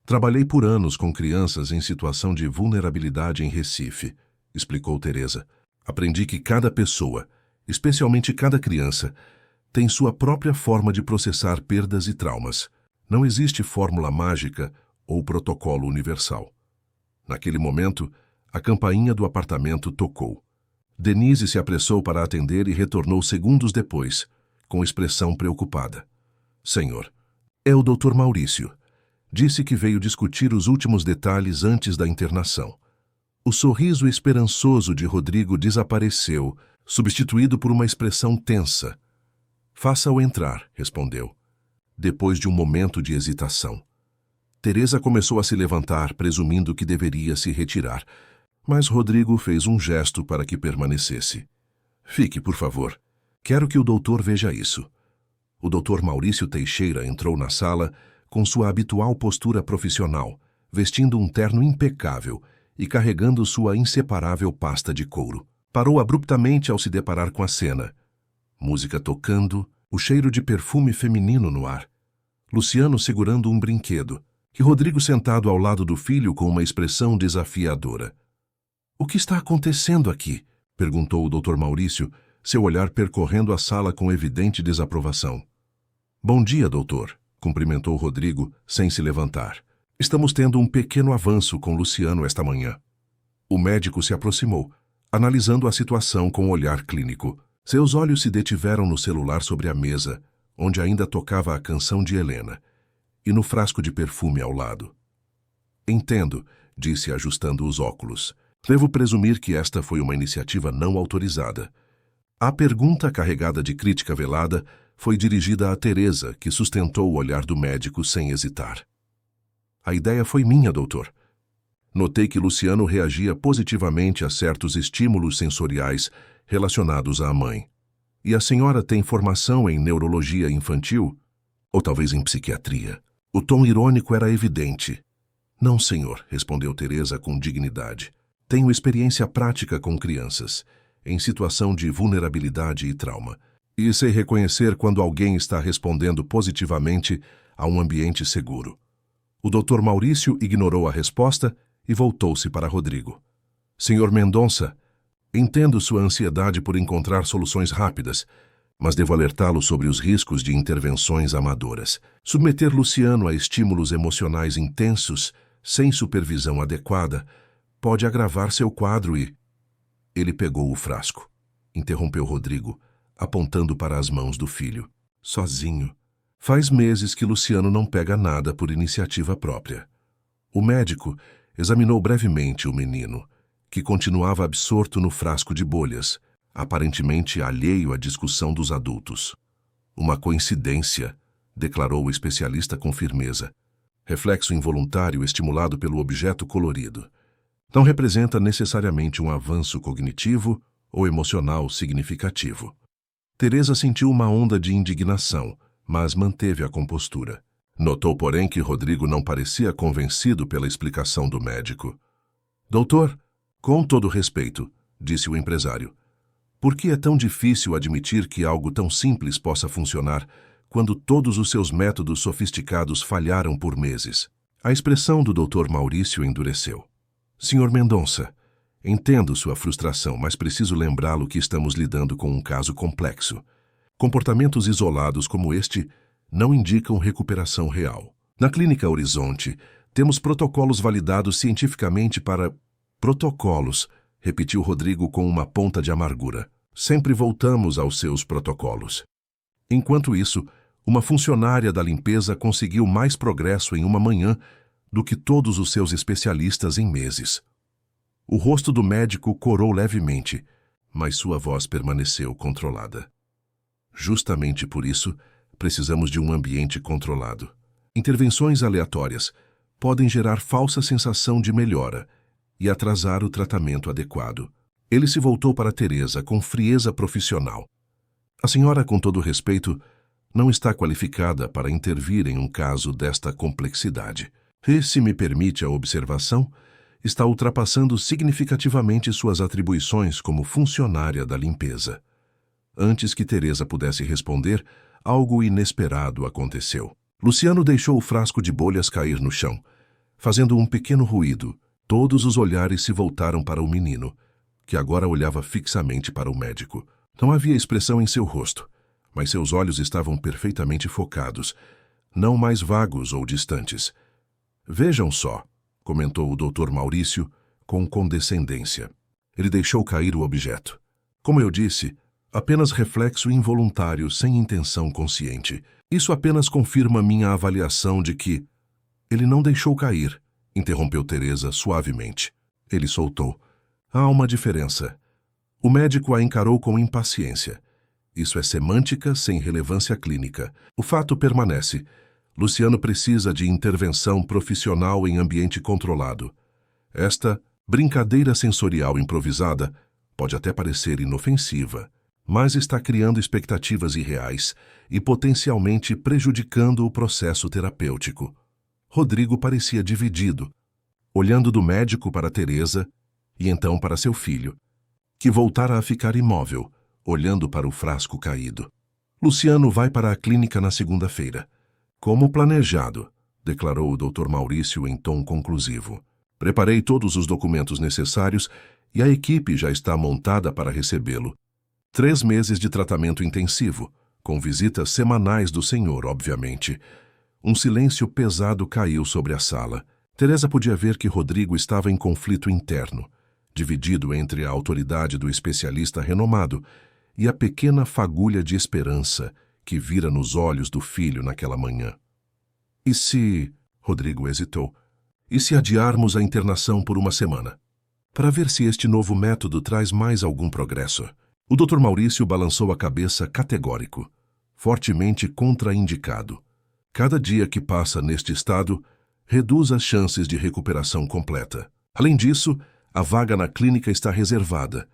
Trabalhei por anos com crianças em situação de vulnerabilidade em Recife, explicou Teresa. Aprendi que cada pessoa, especialmente cada criança, tem sua própria forma de processar perdas e traumas. Não existe fórmula mágica ou protocolo universal. Naquele momento, a campainha do apartamento tocou. Denise se apressou para atender e retornou segundos depois, com expressão preocupada. Senhor, é o Dr. Maurício. Disse que veio discutir os últimos detalhes antes da internação. O sorriso esperançoso de Rodrigo desapareceu, substituído por uma expressão tensa. Faça-o entrar, respondeu, depois de um momento de hesitação. Teresa começou a se levantar, presumindo que deveria se retirar, mas Rodrigo fez um gesto para que permanecesse. Fique, por favor. Quero que o doutor veja isso. O Dr. Maurício Teixeira entrou na sala com sua habitual postura profissional, vestindo um terno impecável e carregando sua inseparável pasta de couro. Parou abruptamente ao se deparar com a cena. Música tocando, o cheiro de perfume feminino no ar. Luciano segurando um brinquedo, e Rodrigo sentado ao lado do filho com uma expressão desafiadora. O que está acontecendo aqui? Perguntou o Dr. Maurício, seu olhar percorrendo a sala com evidente desaprovação. Bom dia, doutor, cumprimentou Rodrigo, sem se levantar. Estamos tendo um pequeno avanço com Luciano esta manhã. O médico se aproximou, analisando a situação com olhar clínico. Seus olhos se detiveram no celular sobre a mesa, onde ainda tocava a canção de Helena, e no frasco de perfume ao lado. Entendo, disse ajustando os óculos. Devo presumir que esta foi uma iniciativa não autorizada. A pergunta carregada de crítica velada foi dirigida a Teresa, que sustentou o olhar do médico sem hesitar. A ideia foi minha, doutor. Notei que Luciano reagia positivamente a certos estímulos sensoriais relacionados à mãe. E a senhora tem formação em neurologia infantil? Ou talvez em psiquiatria? O tom irônico era evidente. Não, senhor, respondeu Teresa com dignidade. Tenho experiência prática com crianças, em situação de vulnerabilidade e trauma, e sei reconhecer quando alguém está respondendo positivamente a um ambiente seguro. O Dr. Maurício ignorou a resposta e voltou-se para Rodrigo. Senhor Mendonça, entendo sua ansiedade por encontrar soluções rápidas, mas devo alertá-lo sobre os riscos de intervenções amadoras. Submeter Luciano a estímulos emocionais intensos, sem supervisão adequada, pode agravar seu quadro e... Ele pegou o frasco. Interrompeu Rodrigo, apontando para as mãos do filho. Sozinho. Faz meses que Luciano não pega nada por iniciativa própria. O médico examinou brevemente o menino, que continuava absorto no frasco de bolhas, aparentemente alheio à discussão dos adultos. Uma coincidência, declarou o especialista com firmeza. Reflexo involuntário estimulado pelo objeto colorido. Não representa necessariamente um avanço cognitivo ou emocional significativo. Teresa sentiu uma onda de indignação, mas manteve a compostura. Notou, porém, que Rodrigo não parecia convencido pela explicação do médico. Doutor, com todo respeito, disse o empresário, por que é tão difícil admitir que algo tão simples possa funcionar quando todos os seus métodos sofisticados falharam por meses? A expressão do Dr. Maurício endureceu. Sr. Mendonça, entendo sua frustração, mas preciso lembrá-lo que estamos lidando com um caso complexo. Comportamentos isolados como este não indicam recuperação real. Na Clínica Horizonte, temos protocolos validados cientificamente para... Protocolos, repetiu Rodrigo com uma ponta de amargura. Sempre voltamos aos seus protocolos. Enquanto isso, uma funcionária da limpeza conseguiu mais progresso em uma manhã do que todos os seus especialistas em meses. O rosto do médico corou levemente, mas sua voz permaneceu controlada. Justamente por isso, precisamos de um ambiente controlado. Intervenções aleatórias podem gerar falsa sensação de melhora e atrasar o tratamento adequado. Ele se voltou para Teresa com frieza profissional. A senhora, com todo respeito, não está qualificada para intervir em um caso desta complexidade. E, se me permite a observação, está ultrapassando significativamente suas atribuições como funcionária da limpeza. Antes que Teresa pudesse responder, algo inesperado aconteceu. Luciano deixou o frasco de bolhas cair no chão. Fazendo um pequeno ruído, todos os olhares se voltaram para o menino, que agora olhava fixamente para o médico. Não havia expressão em seu rosto, mas seus olhos estavam perfeitamente focados, não mais vagos ou distantes. Vejam só, comentou o Dr. Maurício com condescendência. Ele deixou cair o objeto. Como eu disse, apenas reflexo involuntário sem intenção consciente. Isso apenas confirma minha avaliação de que... Ele não deixou cair, interrompeu Teresa suavemente. Ele soltou. Há uma diferença. O médico a encarou com impaciência. Isso é semântica sem relevância clínica. O fato permanece. Luciano precisa de intervenção profissional em ambiente controlado. Esta brincadeira sensorial improvisada pode até parecer inofensiva, mas está criando expectativas irreais e potencialmente prejudicando o processo terapêutico. Rodrigo parecia dividido, olhando do médico para Teresa e então para seu filho, que voltara a ficar imóvel, olhando para o frasco caído. Luciano vai para a clínica na segunda-feira. Como planejado, declarou o Dr. Maurício em tom conclusivo. Preparei todos os documentos necessários e a equipe já está montada para recebê-lo. 3 meses de tratamento intensivo, com visitas semanais do senhor, obviamente. Um silêncio pesado caiu sobre a sala. Teresa podia ver que Rodrigo estava em conflito interno, dividido entre a autoridade do especialista renomado e a pequena fagulha de esperança que vira nos olhos do filho naquela manhã. E se... Rodrigo hesitou. E se adiarmos a internação por 1 semana? Para ver se este novo método traz mais algum progresso. O Dr. Maurício balançou a cabeça categórico, fortemente contraindicado. Cada dia que passa neste estado reduz as chances de recuperação completa. Além disso, a vaga na clínica está reservada,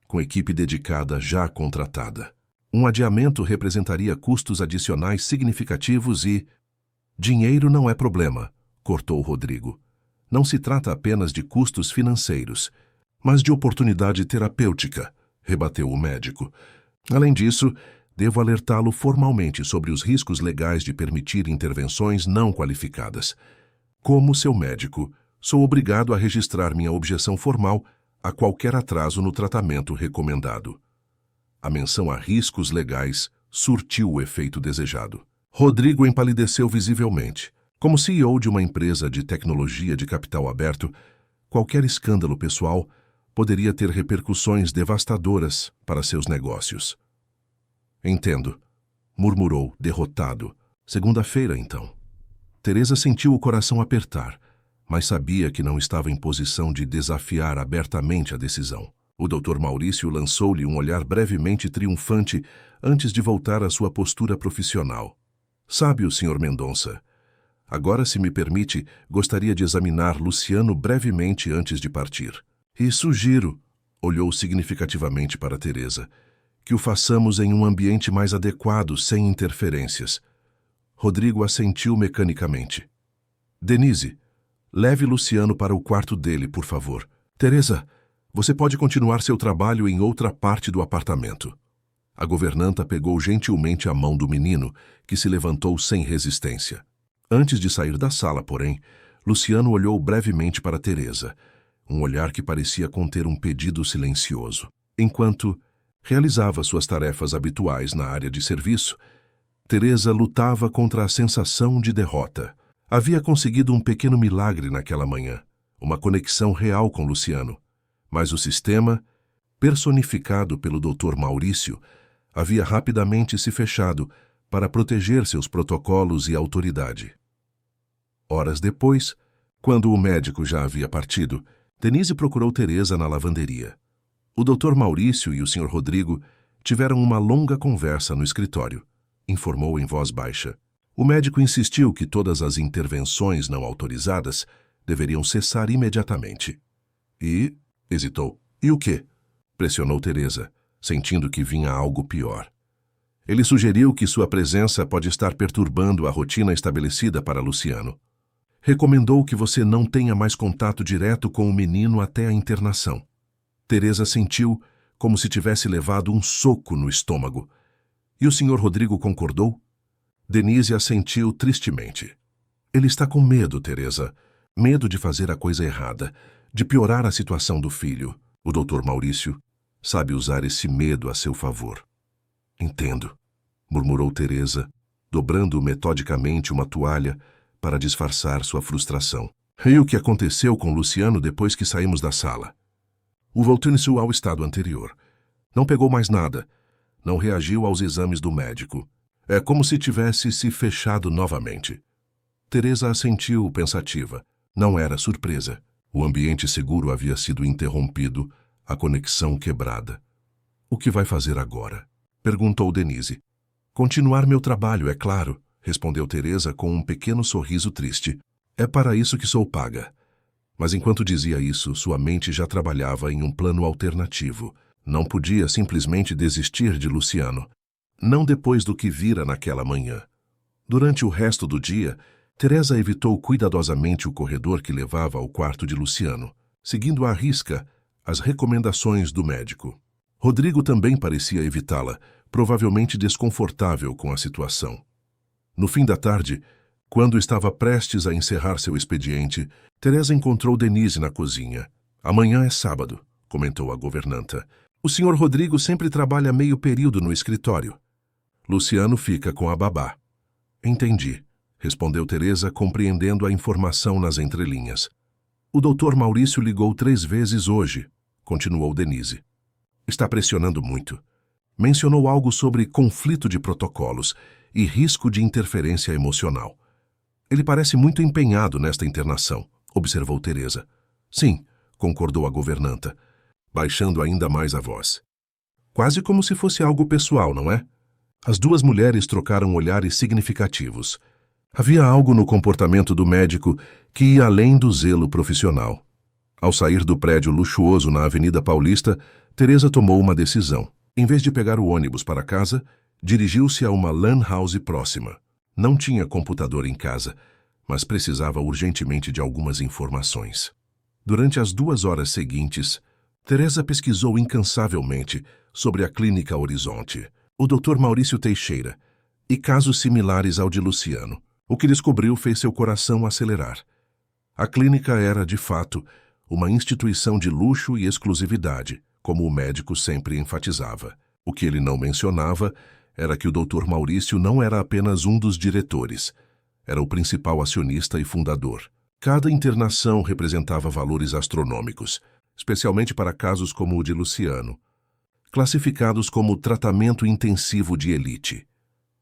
com equipe dedicada já contratada. Um adiamento representaria custos adicionais significativos e... Dinheiro não é problema, cortou Rodrigo. Não se trata apenas de custos financeiros, mas de oportunidade terapêutica, rebateu o médico. Além disso, devo alertá-lo formalmente sobre os riscos legais de permitir intervenções não qualificadas. Como seu médico, sou obrigado a registrar minha objeção formal a qualquer atraso no tratamento recomendado. A menção a riscos legais surtiu o efeito desejado. Rodrigo empalideceu visivelmente. Como CEO de uma empresa de tecnologia de capital aberto, qualquer escândalo pessoal poderia ter repercussões devastadoras para seus negócios. Entendo, murmurou, derrotado. Segunda-feira, então. Teresa sentiu o coração apertar, mas sabia que não estava em posição de desafiar abertamente a decisão. O Dr. Maurício lançou-lhe um olhar brevemente triunfante antes de voltar à sua postura profissional. Sabe, o Sr. Mendonça, agora, se me permite, gostaria de examinar Luciano brevemente antes de partir. E sugiro, olhou significativamente para Teresa, que o façamos em um ambiente mais adequado, sem interferências. Rodrigo assentiu mecanicamente. Denise, leve Luciano para o quarto dele, por favor. Teresa, você pode continuar seu trabalho em outra parte do apartamento. A governanta pegou gentilmente a mão do menino, que se levantou sem resistência. Antes de sair da sala, porém, Luciano olhou brevemente para Teresa, um olhar que parecia conter um pedido silencioso. Enquanto realizava suas tarefas habituais na área de serviço, Teresa lutava contra a sensação de derrota. Havia conseguido um pequeno milagre naquela manhã, uma conexão real com Luciano, mas o sistema, personificado pelo Dr. Maurício, havia rapidamente se fechado para proteger seus protocolos e autoridade. Horas depois, quando o médico já havia partido, Denise procurou Teresa na lavanderia. O Dr. Maurício e o Sr. Rodrigo tiveram uma longa conversa no escritório, informou em voz baixa. O médico insistiu que todas as intervenções não autorizadas deveriam cessar imediatamente. E hesitou. E o quê? Pressionou Teresa, sentindo que vinha algo pior. Ele sugeriu que sua presença pode estar perturbando a rotina estabelecida para Luciano. Recomendou que você não tenha mais contato direto com o menino até a internação. Teresa sentiu como se tivesse levado um soco no estômago. E o Sr. Rodrigo concordou? Denise assentiu tristemente. Ele está com medo, Teresa. Medo de fazer a coisa errada, de piorar a situação do filho. O Dr. Maurício sabe usar esse medo a seu favor. Entendo, murmurou Teresa, dobrando metodicamente uma toalha para disfarçar sua frustração. E o que aconteceu com Luciano depois que saímos da sala? O voltou-se ao estado anterior. Não pegou mais nada. Não reagiu aos exames do médico. É como se tivesse se fechado novamente. Teresa assentiu pensativa. Não era surpresa. O ambiente seguro havia sido interrompido, a conexão quebrada. O que vai fazer agora? Perguntou Denise. Continuar meu trabalho, é claro, respondeu Teresa com um pequeno sorriso triste. É para isso que sou paga. Mas enquanto dizia isso, sua mente já trabalhava em um plano alternativo. Não podia simplesmente desistir de Luciano. Não depois do que vira naquela manhã. Durante o resto do dia, Teresa evitou cuidadosamente o corredor que levava ao quarto de Luciano, seguindo à risca as recomendações do médico. Rodrigo também parecia evitá-la, provavelmente desconfortável com a situação. No fim da tarde, quando estava prestes a encerrar seu expediente, Teresa encontrou Denise na cozinha. Amanhã é sábado, comentou a governanta. O Sr. Rodrigo sempre trabalha meio período no escritório. Luciano fica com a babá. Entendi, respondeu Teresa, compreendendo a informação nas entrelinhas. O Dr. Maurício ligou 3 vezes hoje, continuou Denise. Está pressionando muito. Mencionou algo sobre conflito de protocolos e risco de interferência emocional. Ele parece muito empenhado nesta internação, observou Teresa. Sim, concordou a governanta, baixando ainda mais a voz. Quase como se fosse algo pessoal, não é? As duas mulheres trocaram olhares significativos. Havia algo no comportamento do médico que ia além do zelo profissional. Ao sair do prédio luxuoso na Avenida Paulista, Teresa tomou uma decisão. Em vez de pegar o ônibus para casa, dirigiu-se a uma lan house próxima. Não tinha computador em casa, mas precisava urgentemente de algumas informações. Durante as 2 horas seguintes, Teresa pesquisou incansavelmente sobre a Clínica Horizonte, o Dr. Maurício Teixeira, e casos similares ao de Luciano. O que descobriu fez seu coração acelerar. A clínica era, de fato, uma instituição de luxo e exclusividade, como o médico sempre enfatizava. O que ele não mencionava era que o Dr. Maurício não era apenas um dos diretores, era o principal acionista e fundador. Cada internação representava valores astronômicos, especialmente para casos como o de Luciano, classificados como tratamento intensivo de elite.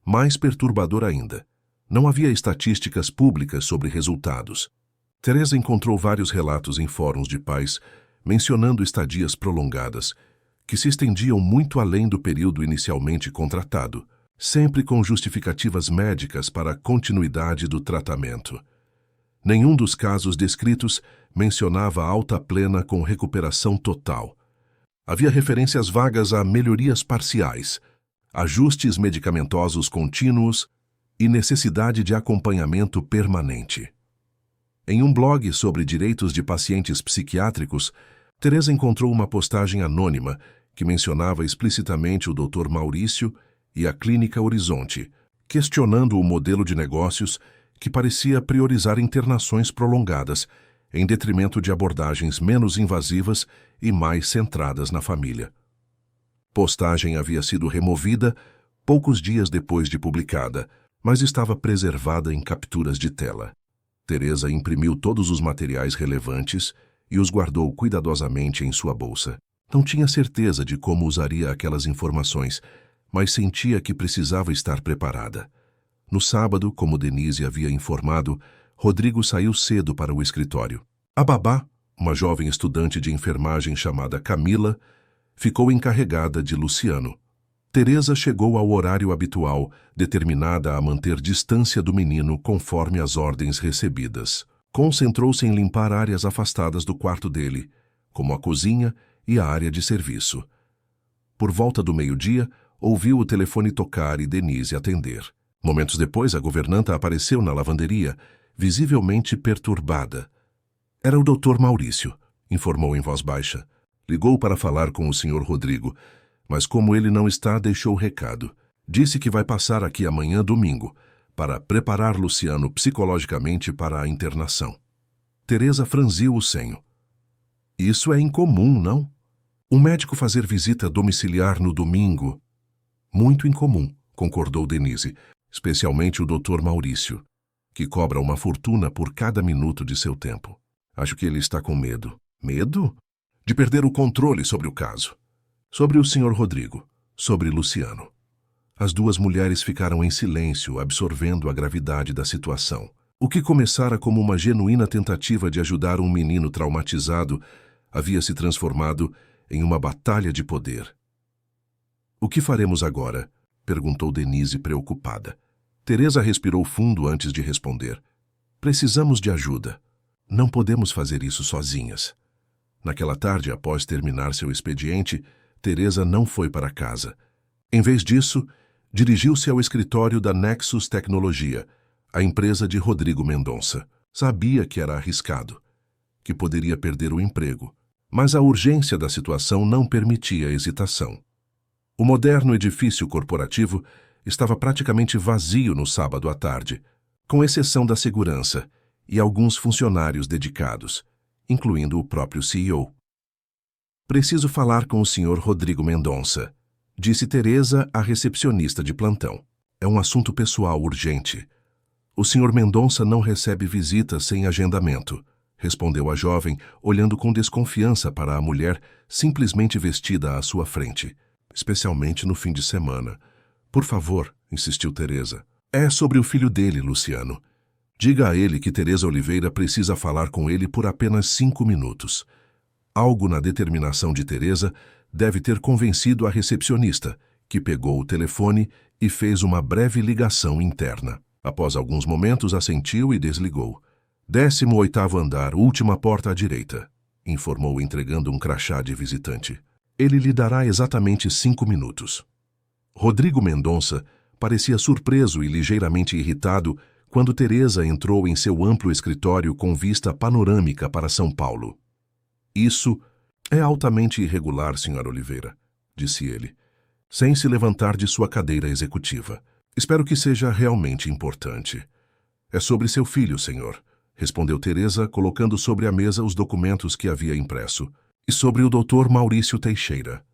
Mais perturbador ainda, não havia estatísticas públicas sobre resultados. Teresa encontrou vários relatos em fóruns de pais mencionando estadias prolongadas, que se estendiam muito além do período inicialmente contratado, sempre com justificativas médicas para a continuidade do tratamento. Nenhum dos casos descritos mencionava alta plena com recuperação total. Havia referências vagas a melhorias parciais, ajustes medicamentosos contínuos e necessidade de acompanhamento permanente. Em um blog sobre direitos de pacientes psiquiátricos, Teresa encontrou uma postagem anônima que mencionava explicitamente o Dr. Maurício e a Clínica Horizonte, questionando o modelo de negócios que parecia priorizar internações prolongadas, em detrimento de abordagens menos invasivas e mais centradas na família. Postagem havia sido removida poucos dias depois de publicada, mas estava preservada em capturas de tela. Teresa imprimiu todos os materiais relevantes e os guardou cuidadosamente em sua bolsa. Não tinha certeza de como usaria aquelas informações, mas sentia que precisava estar preparada. No sábado, como Denise havia informado, Rodrigo saiu cedo para o escritório. A babá, uma jovem estudante de enfermagem chamada Camila, ficou encarregada de Luciano. Teresa chegou ao horário habitual, determinada a manter distância do menino conforme as ordens recebidas. Concentrou-se em limpar áreas afastadas do quarto dele, como a cozinha e a área de serviço. Por volta do meio-dia, ouviu o telefone tocar e Denise atender. Momentos depois, a governanta apareceu na lavanderia, visivelmente perturbada. Era o Dr. Maurício, informou em voz baixa. Ligou para falar com o Sr. Rodrigo, mas como ele não está, deixou o recado. Disse que vai passar aqui amanhã, domingo, para preparar Luciano psicologicamente para a internação. Teresa franziu o senho. Isso é incomum, não? Um médico fazer visita domiciliar no domingo? Muito incomum, concordou Denise, especialmente o Dr. Maurício, que cobra uma fortuna por cada minuto de seu tempo. Acho que ele está com medo. Medo? De perder o controle sobre o caso. Sobre o Sr. Rodrigo, sobre Luciano. As duas mulheres ficaram em silêncio, absorvendo a gravidade da situação. O que começara como uma genuína tentativa de ajudar um menino traumatizado havia se transformado em uma batalha de poder. O que faremos agora? Perguntou Denise preocupada. Teresa respirou fundo antes de responder. Precisamos de ajuda. Não podemos fazer isso sozinhas. Naquela tarde, após terminar seu expediente, Teresa não foi para casa. Em vez disso, dirigiu-se ao escritório da Nexus Tecnologia, a empresa de Rodrigo Mendonça. Sabia que era arriscado, que poderia perder o emprego, mas a urgência da situação não permitia hesitação. O moderno edifício corporativo estava praticamente vazio no sábado à tarde, com exceção da segurança e alguns funcionários dedicados, incluindo o próprio CEO. Preciso falar com o Sr. Rodrigo Mendonça, disse Teresa à recepcionista de plantão. É um assunto pessoal urgente. O Sr. Mendonça não recebe visitas sem agendamento, respondeu a jovem, olhando com desconfiança para a mulher simplesmente vestida à sua frente, especialmente no fim de semana. Por favor, insistiu Teresa. É sobre o filho dele, Luciano. Diga a ele que Teresa Oliveira precisa falar com ele por apenas 5 minutos. Algo na determinação de Teresa deve ter convencido a recepcionista, que pegou o telefone e fez uma breve ligação interna. Após alguns momentos, assentiu e desligou. 18º andar, última porta à direita, informou entregando um crachá de visitante. Ele lhe dará exatamente 5 minutos. Rodrigo Mendonça parecia surpreso e ligeiramente irritado quando Teresa entrou em seu amplo escritório com vista panorâmica para São Paulo. Isso é altamente irregular, Sra. Oliveira, disse ele, sem se levantar de sua cadeira executiva. Espero que seja realmente importante. É sobre seu filho, senhor, respondeu Teresa, colocando sobre a mesa os documentos que havia impresso, e sobre o Dr. Maurício Teixeira.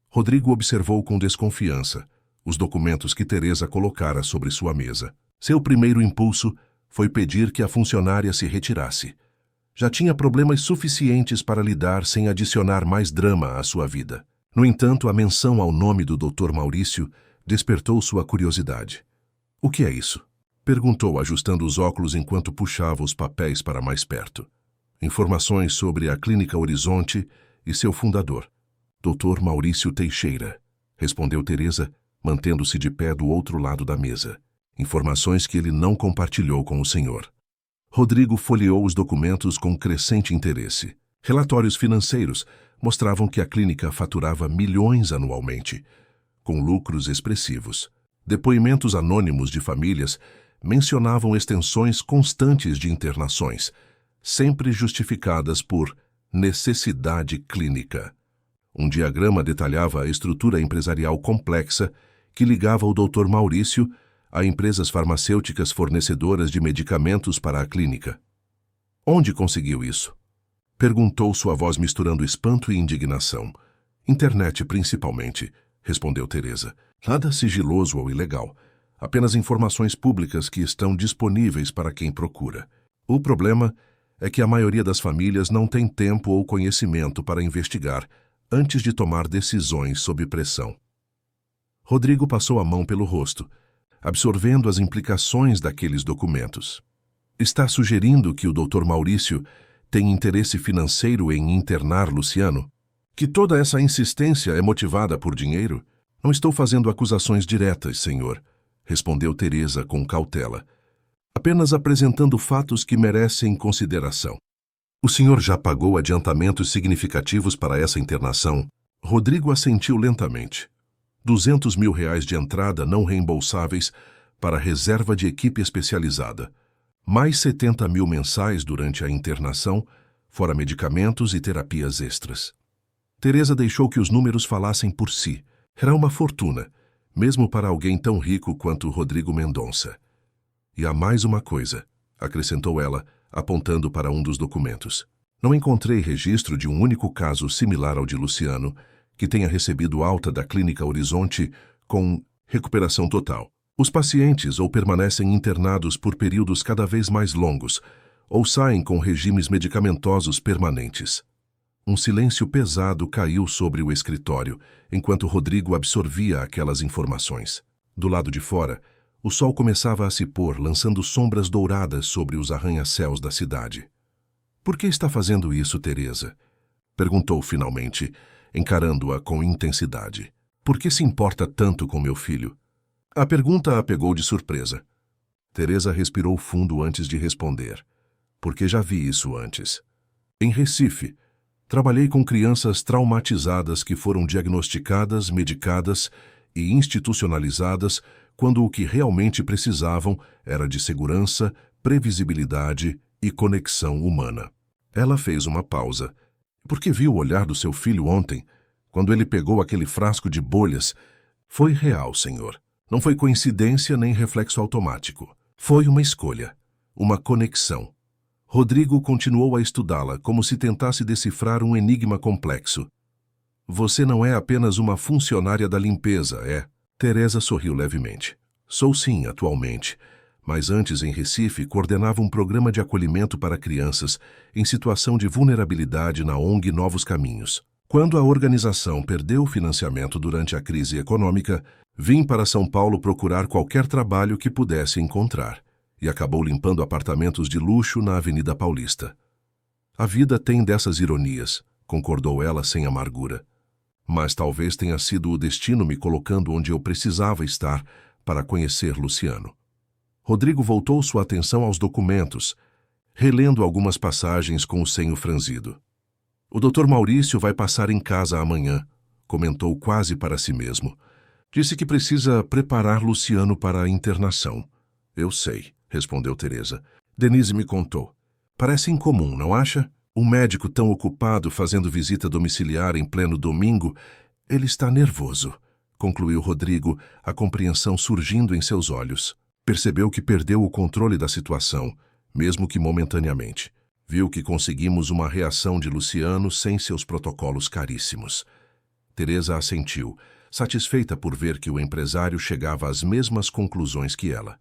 Rodrigo observou com desconfiança os documentos que Teresa colocara sobre sua mesa. Seu primeiro impulso foi pedir que a funcionária se retirasse. Já tinha problemas suficientes para lidar sem adicionar mais drama à sua vida. No entanto, a menção ao nome do Dr. Maurício despertou sua curiosidade. O que é isso? Perguntou, ajustando os óculos enquanto puxava os papéis para mais perto. Informações sobre a Clínica Horizonte e seu fundador, Dr. Maurício Teixeira, respondeu Teresa, mantendo-se de pé do outro lado da mesa. Informações que ele não compartilhou com o senhor. Rodrigo folheou os documentos com crescente interesse. Relatórios financeiros mostravam que a clínica faturava milhões anualmente, com lucros expressivos. Depoimentos anônimos de famílias mencionavam extensões constantes de internações, sempre justificadas por necessidade clínica. Um diagrama detalhava a estrutura empresarial complexa que ligava o Dr. Maurício a empresas farmacêuticas fornecedoras de medicamentos para a clínica. Onde conseguiu isso? Perguntou sua voz misturando espanto e indignação. Internet, principalmente, respondeu Teresa. Nada sigiloso ou ilegal. Apenas informações públicas que estão disponíveis para quem procura. O problema é que a maioria das famílias não tem tempo ou conhecimento para investigar antes de tomar decisões sob pressão. Rodrigo passou a mão pelo rosto, absorvendo as implicações daqueles documentos. Está sugerindo que o Dr. Maurício tem interesse financeiro em internar Luciano? Que toda essa insistência é motivada por dinheiro? Não estou fazendo acusações diretas, senhor, respondeu Teresa com cautela, apenas apresentando fatos que merecem consideração. O senhor já pagou adiantamentos significativos para essa internação? Rodrigo assentiu lentamente. 200 mil reais de entrada não reembolsáveis para reserva de equipe especializada. Mais 70 mil mensais durante a internação, fora medicamentos e terapias extras. Teresa deixou que os números falassem por si. Era uma fortuna, mesmo para alguém tão rico quanto Rodrigo Mendonça. E há mais uma coisa, acrescentou ela, apontando para um dos documentos. Não encontrei registro de um único caso similar ao de Luciano, que tenha recebido alta da Clínica Horizonte com recuperação total. Os pacientes ou permanecem internados por períodos cada vez mais longos, ou saem com regimes medicamentosos permanentes. Um silêncio pesado caiu sobre o escritório, enquanto Rodrigo absorvia aquelas informações. Do lado de fora, o sol começava a se pôr, lançando sombras douradas sobre os arranha-céus da cidade. Por que está fazendo isso, Teresa? Perguntou finalmente, encarando-a com intensidade. Por que se importa tanto com meu filho? A pergunta a pegou de surpresa. Teresa respirou fundo antes de responder. Porque já vi isso antes. Em Recife, trabalhei com crianças traumatizadas que foram diagnosticadas, medicadas e institucionalizadas quando o que realmente precisavam era de segurança, previsibilidade e conexão humana. Ela fez uma pausa, porque viu o olhar do seu filho ontem, quando ele pegou aquele frasco de bolhas. Foi real, senhor. Não foi coincidência nem reflexo automático. Foi uma escolha, uma conexão. Rodrigo continuou a estudá-la como se tentasse decifrar um enigma complexo. Você não é apenas uma funcionária da limpeza, é? Teresa sorriu levemente. Sou sim, atualmente. Mas antes, em Recife, coordenava um programa de acolhimento para crianças em situação de vulnerabilidade na ONG Novos Caminhos. Quando a organização perdeu o financiamento durante a crise econômica, vim para São Paulo procurar qualquer trabalho que pudesse encontrar. E acabou limpando apartamentos de luxo na Avenida Paulista. A vida tem dessas ironias, concordou ela sem amargura. Mas talvez tenha sido o destino me colocando onde eu precisava estar para conhecer Luciano. Rodrigo voltou sua atenção aos documentos, relendo algumas passagens com o senho franzido. O Dr. Maurício vai passar em casa amanhã, comentou quase para si mesmo. Disse que precisa preparar Luciano para a internação. Eu sei, respondeu Teresa. Denise me contou. Parece incomum, não acha? Um médico tão ocupado fazendo visita domiciliar em pleno domingo. Ele está nervoso, concluiu Rodrigo, a compreensão surgindo em seus olhos. Percebeu que perdeu o controle da situação, mesmo que momentaneamente. Viu que conseguimos uma reação de Luciano sem seus protocolos caríssimos. Teresa assentiu, satisfeita por ver que o empresário chegava às mesmas conclusões que ela.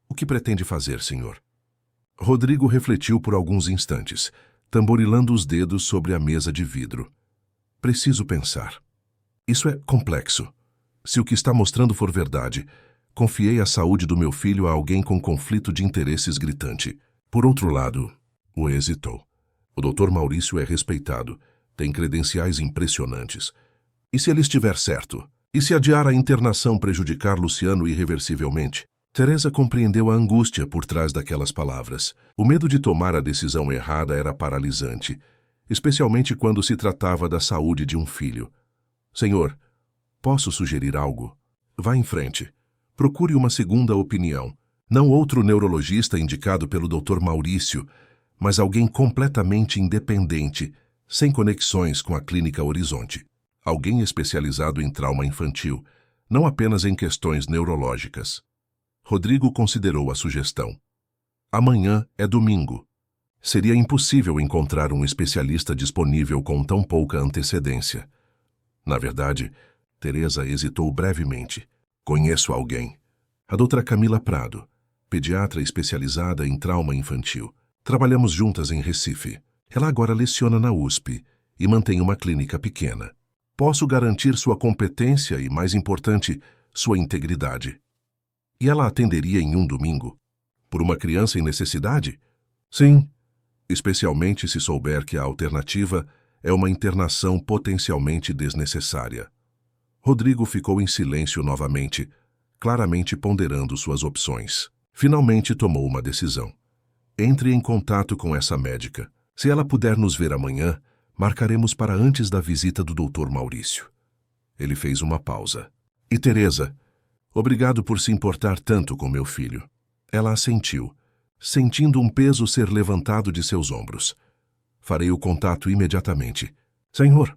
O que pretende fazer, senhor? Rodrigo refletiu por alguns instantes, tamborilando os dedos sobre a mesa de vidro. Preciso pensar. Isso é complexo. Se o que está mostrando for verdade, confiei a saúde do meu filho a alguém com conflito de interesses gritante. Por outro lado, o hesitou. O Dr. Maurício é respeitado, tem credenciais impressionantes. E se ele estiver certo? E se adiar a internação prejudicar Luciano irreversivelmente? Teresa compreendeu a angústia por trás daquelas palavras. O medo de tomar a decisão errada era paralisante, especialmente quando se tratava da saúde de um filho. Senhor, posso sugerir algo? Vá em frente. Procure uma segunda opinião. Não outro neurologista indicado pelo Dr. Maurício, mas alguém completamente independente, sem conexões com a Clínica Horizonte. Alguém especializado em trauma infantil, não apenas em questões neurológicas. Rodrigo considerou a sugestão. Amanhã é domingo. Seria impossível encontrar um especialista disponível com tão pouca antecedência. Na verdade, Teresa hesitou brevemente. Conheço alguém. A doutora Camila Prado, pediatra especializada em trauma infantil. Trabalhamos juntas em Recife. Ela agora leciona na USP e mantém uma clínica pequena. Posso garantir sua competência e, mais importante, sua integridade. E ela atenderia em um domingo? Por uma criança em necessidade? Sim, especialmente se souber que a alternativa é uma internação potencialmente desnecessária. Rodrigo ficou em silêncio novamente, claramente ponderando suas opções. Finalmente tomou uma decisão. Entre em contato com essa médica. Se ela puder nos ver amanhã, marcaremos para antes da visita do Dr. Maurício. Ele fez uma pausa. E Teresa? Obrigado por se importar tanto com meu filho. Ela assentiu, sentindo um peso ser levantado de seus ombros. Farei o contato imediatamente. Senhor.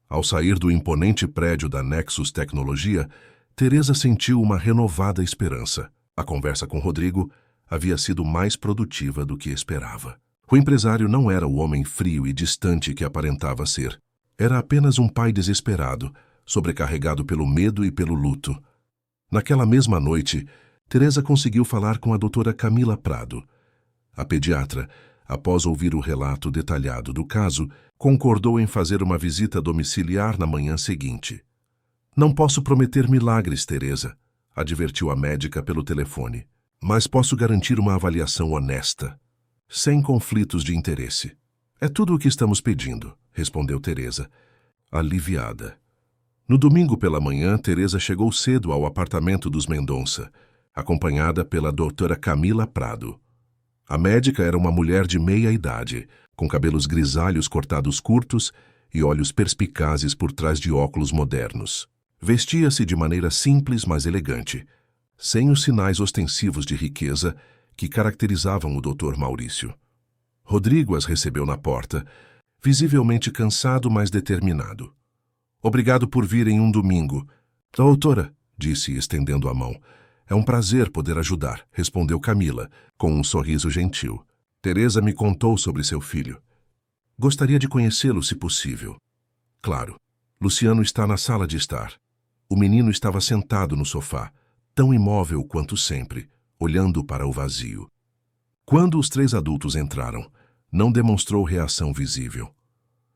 Ao sair do imponente prédio da Nexus Tecnologia, Teresa sentiu uma renovada esperança. A conversa com Rodrigo havia sido mais produtiva do que esperava. O empresário não era o homem frio e distante que aparentava ser. Era apenas um pai desesperado, sobrecarregado pelo medo e pelo luto. Naquela mesma noite, Teresa conseguiu falar com a doutora Camila Prado. A pediatra, após ouvir o relato detalhado do caso, concordou em fazer uma visita domiciliar na manhã seguinte. Não posso prometer milagres, Teresa, advertiu a médica pelo telefone, mas posso garantir uma avaliação honesta, sem conflitos de interesse. É tudo o que estamos pedindo, respondeu Teresa, aliviada. No domingo pela manhã, Teresa chegou cedo ao apartamento dos Mendonça, acompanhada pela doutora Camila Prado. A médica era uma mulher de meia idade, com cabelos grisalhos cortados curtos e olhos perspicazes por trás de óculos modernos. Vestia-se de maneira simples, mas elegante, sem os sinais ostensivos de riqueza que caracterizavam o Dr. Maurício. Rodrigo as recebeu na porta, visivelmente cansado, mas determinado. Obrigado por vir em um domingo. Doutora, disse, estendendo a mão. É um prazer poder ajudar, respondeu Camila, com um sorriso gentil. Teresa me contou sobre seu filho. Gostaria de conhecê-lo, se possível. Claro. Luciano está na sala de estar. O menino estava sentado no sofá, tão imóvel quanto sempre, olhando para o vazio. Quando os 3 adultos entraram, não demonstrou reação visível.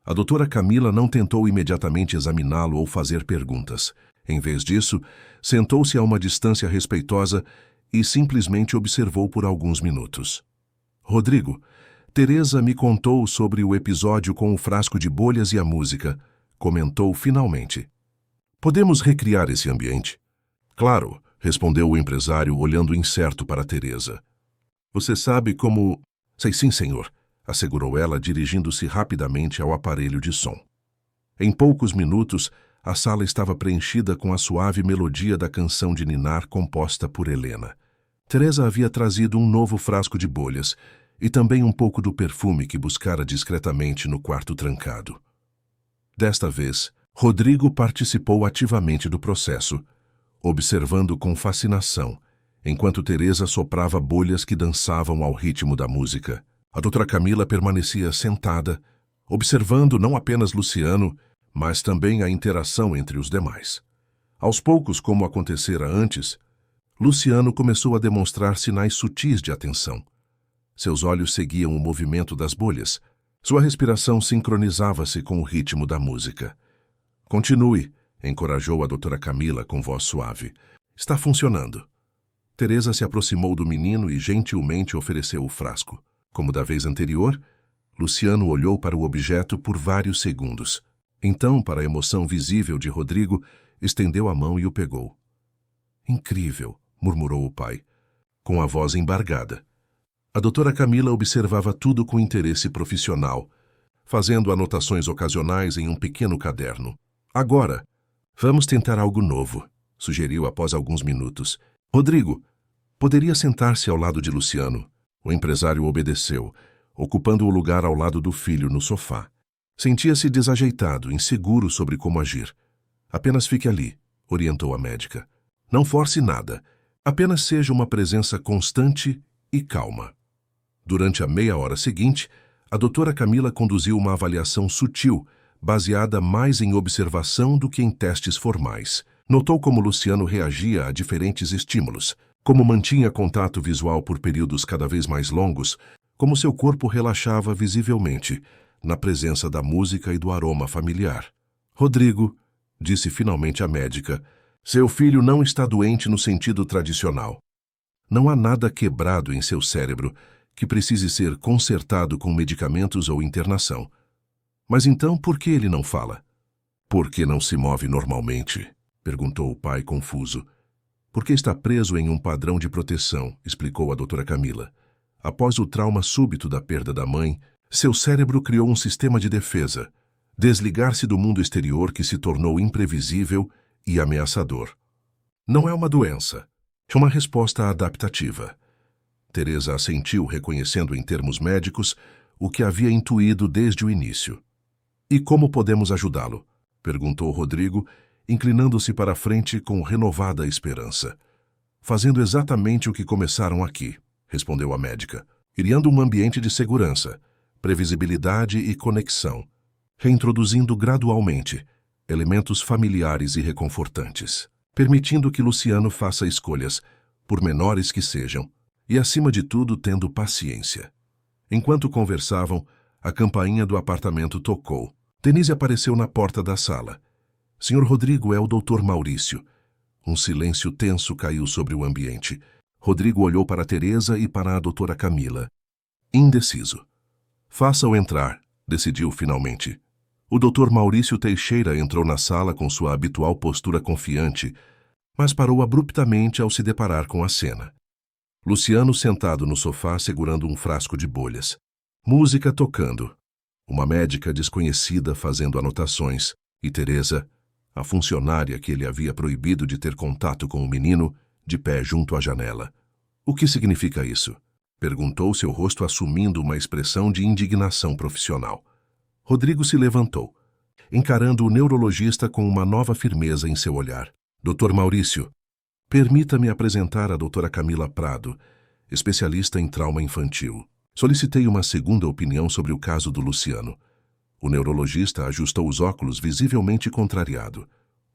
A doutora Camila não tentou imediatamente examiná-lo ou fazer perguntas. Em vez disso, sentou-se a uma distância respeitosa e simplesmente observou por alguns minutos. Rodrigo, Teresa me contou sobre o episódio com o frasco de bolhas e a música, comentou finalmente. Podemos recriar esse ambiente? Claro, respondeu o empresário, olhando incerto para Teresa. Você sabe como... Sei sim, senhor, assegurou ela, dirigindo-se rapidamente ao aparelho de som. Em poucos minutos, a sala estava preenchida com a suave melodia da canção de ninar composta por Helena. Teresa havia trazido um novo frasco de bolhas e também um pouco do perfume que buscara discretamente no quarto trancado. Desta vez, Rodrigo participou ativamente do processo, observando com fascinação, enquanto Teresa soprava bolhas que dançavam ao ritmo da música. A doutora Camila permanecia sentada, observando não apenas Luciano, mas também a interação entre os demais. Aos poucos, como acontecera antes, Luciano começou a demonstrar sinais sutis de atenção. Seus olhos seguiam o movimento das bolhas. Sua respiração sincronizava-se com o ritmo da música. Continue, encorajou a doutora Camila com voz suave. Está funcionando. Teresa se aproximou do menino e gentilmente ofereceu o frasco. Como da vez anterior, Luciano olhou para o objeto por vários segundos. Então, para a emoção visível de Rodrigo, estendeu a mão e o pegou. Incrível, murmurou o pai, com a voz embargada. A doutora Camila observava tudo com interesse profissional, fazendo anotações ocasionais em um pequeno caderno. Agora, vamos tentar algo novo, sugeriu após alguns minutos. Rodrigo, poderia sentar-se ao lado de Luciano. O empresário obedeceu, ocupando o lugar ao lado do filho no sofá. Sentia-se desajeitado, inseguro sobre como agir. Apenas fique ali, orientou a médica. Não force nada. Apenas seja uma presença constante e calma. Durante a meia hora seguinte, a doutora Camila conduziu uma avaliação sutil, baseada mais em observação do que em testes formais. Notou como Luciano reagia a diferentes estímulos, como mantinha contato visual por períodos cada vez mais longos, como seu corpo relaxava visivelmente, na presença da música e do aroma familiar. Rodrigo, disse finalmente a médica, seu filho não está doente no sentido tradicional. Não há nada quebrado em seu cérebro que precise ser consertado com medicamentos ou internação. Mas então por que ele não fala? Por que não se move normalmente? Perguntou o pai confuso. Porque está preso em um padrão de proteção, explicou a doutora Camila. Após o trauma súbito da perda da mãe, seu cérebro criou um sistema de defesa, desligar-se do mundo exterior que se tornou imprevisível e ameaçador. Não é uma doença, é uma resposta adaptativa. Teresa assentiu, reconhecendo em termos médicos o que havia intuído desde o início. E como podemos ajudá-lo? Perguntou Rodrigo, inclinando-se para a frente com renovada esperança. Fazendo exatamente o que começaram aqui, respondeu a médica, criando um ambiente de segurança, previsibilidade e conexão, reintroduzindo gradualmente elementos familiares e reconfortantes, permitindo que Luciano faça escolhas, por menores que sejam, e acima de tudo tendo paciência. Enquanto conversavam, a campainha do apartamento tocou. Denise apareceu na porta da sala. Senhor Rodrigo, é o Dr. Maurício. Um silêncio tenso caiu sobre o ambiente. Rodrigo olhou para Teresa e para a doutora Camila. Indeciso. Faça-o entrar, decidiu finalmente. O Dr. Maurício Teixeira entrou na sala com sua habitual postura confiante, mas parou abruptamente ao se deparar com a cena. Luciano sentado no sofá segurando um frasco de bolhas. Música tocando. Uma médica desconhecida fazendo anotações, e Teresa, a funcionária que ele havia proibido de ter contato com o menino, de pé junto à janela. O que significa isso? Perguntou, seu rosto assumindo uma expressão de indignação profissional. Rodrigo se levantou, encarando o neurologista com uma nova firmeza em seu olhar. Dr. Maurício, permita-me apresentar a doutora Camila Prado, especialista em trauma infantil. Solicitei uma segunda opinião sobre o caso do Luciano. O neurologista ajustou os óculos visivelmente contrariado.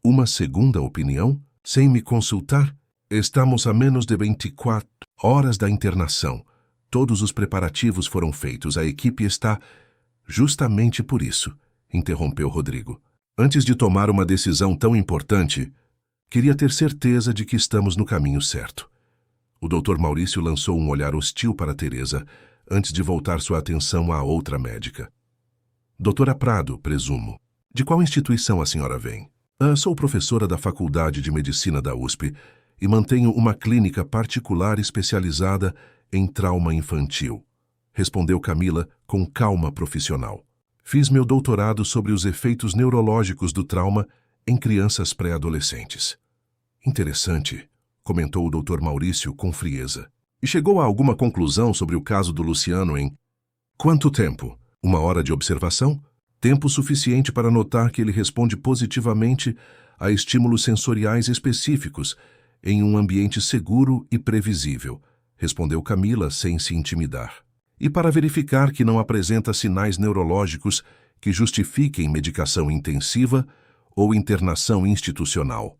Uma segunda opinião? Sem me consultar? Estamos a menos de 24 horas da internação. Todos os preparativos foram feitos. A equipe está... Justamente por isso, interrompeu Rodrigo. Antes de tomar uma decisão tão importante, queria ter certeza de que estamos no caminho certo. O Dr. Maurício lançou um olhar hostil para Teresa, antes de voltar sua atenção à outra médica. Doutora Prado, presumo. De qual instituição a senhora vem? Sou professora da Faculdade de Medicina da USP e mantenho uma clínica particular especializada em trauma infantil, respondeu Camila com calma profissional. Fiz meu doutorado sobre os efeitos neurológicos do trauma em crianças pré-adolescentes. Interessante, comentou o Dr. Maurício com frieza. E chegou a alguma conclusão sobre o caso do Luciano em... Quanto tempo? 1 hora de observação? Tempo suficiente para notar que ele responde positivamente a estímulos sensoriais específicos em um ambiente seguro e previsível, respondeu Camila sem se intimidar. E para verificar que não apresenta sinais neurológicos que justifiquem medicação intensiva ou internação institucional.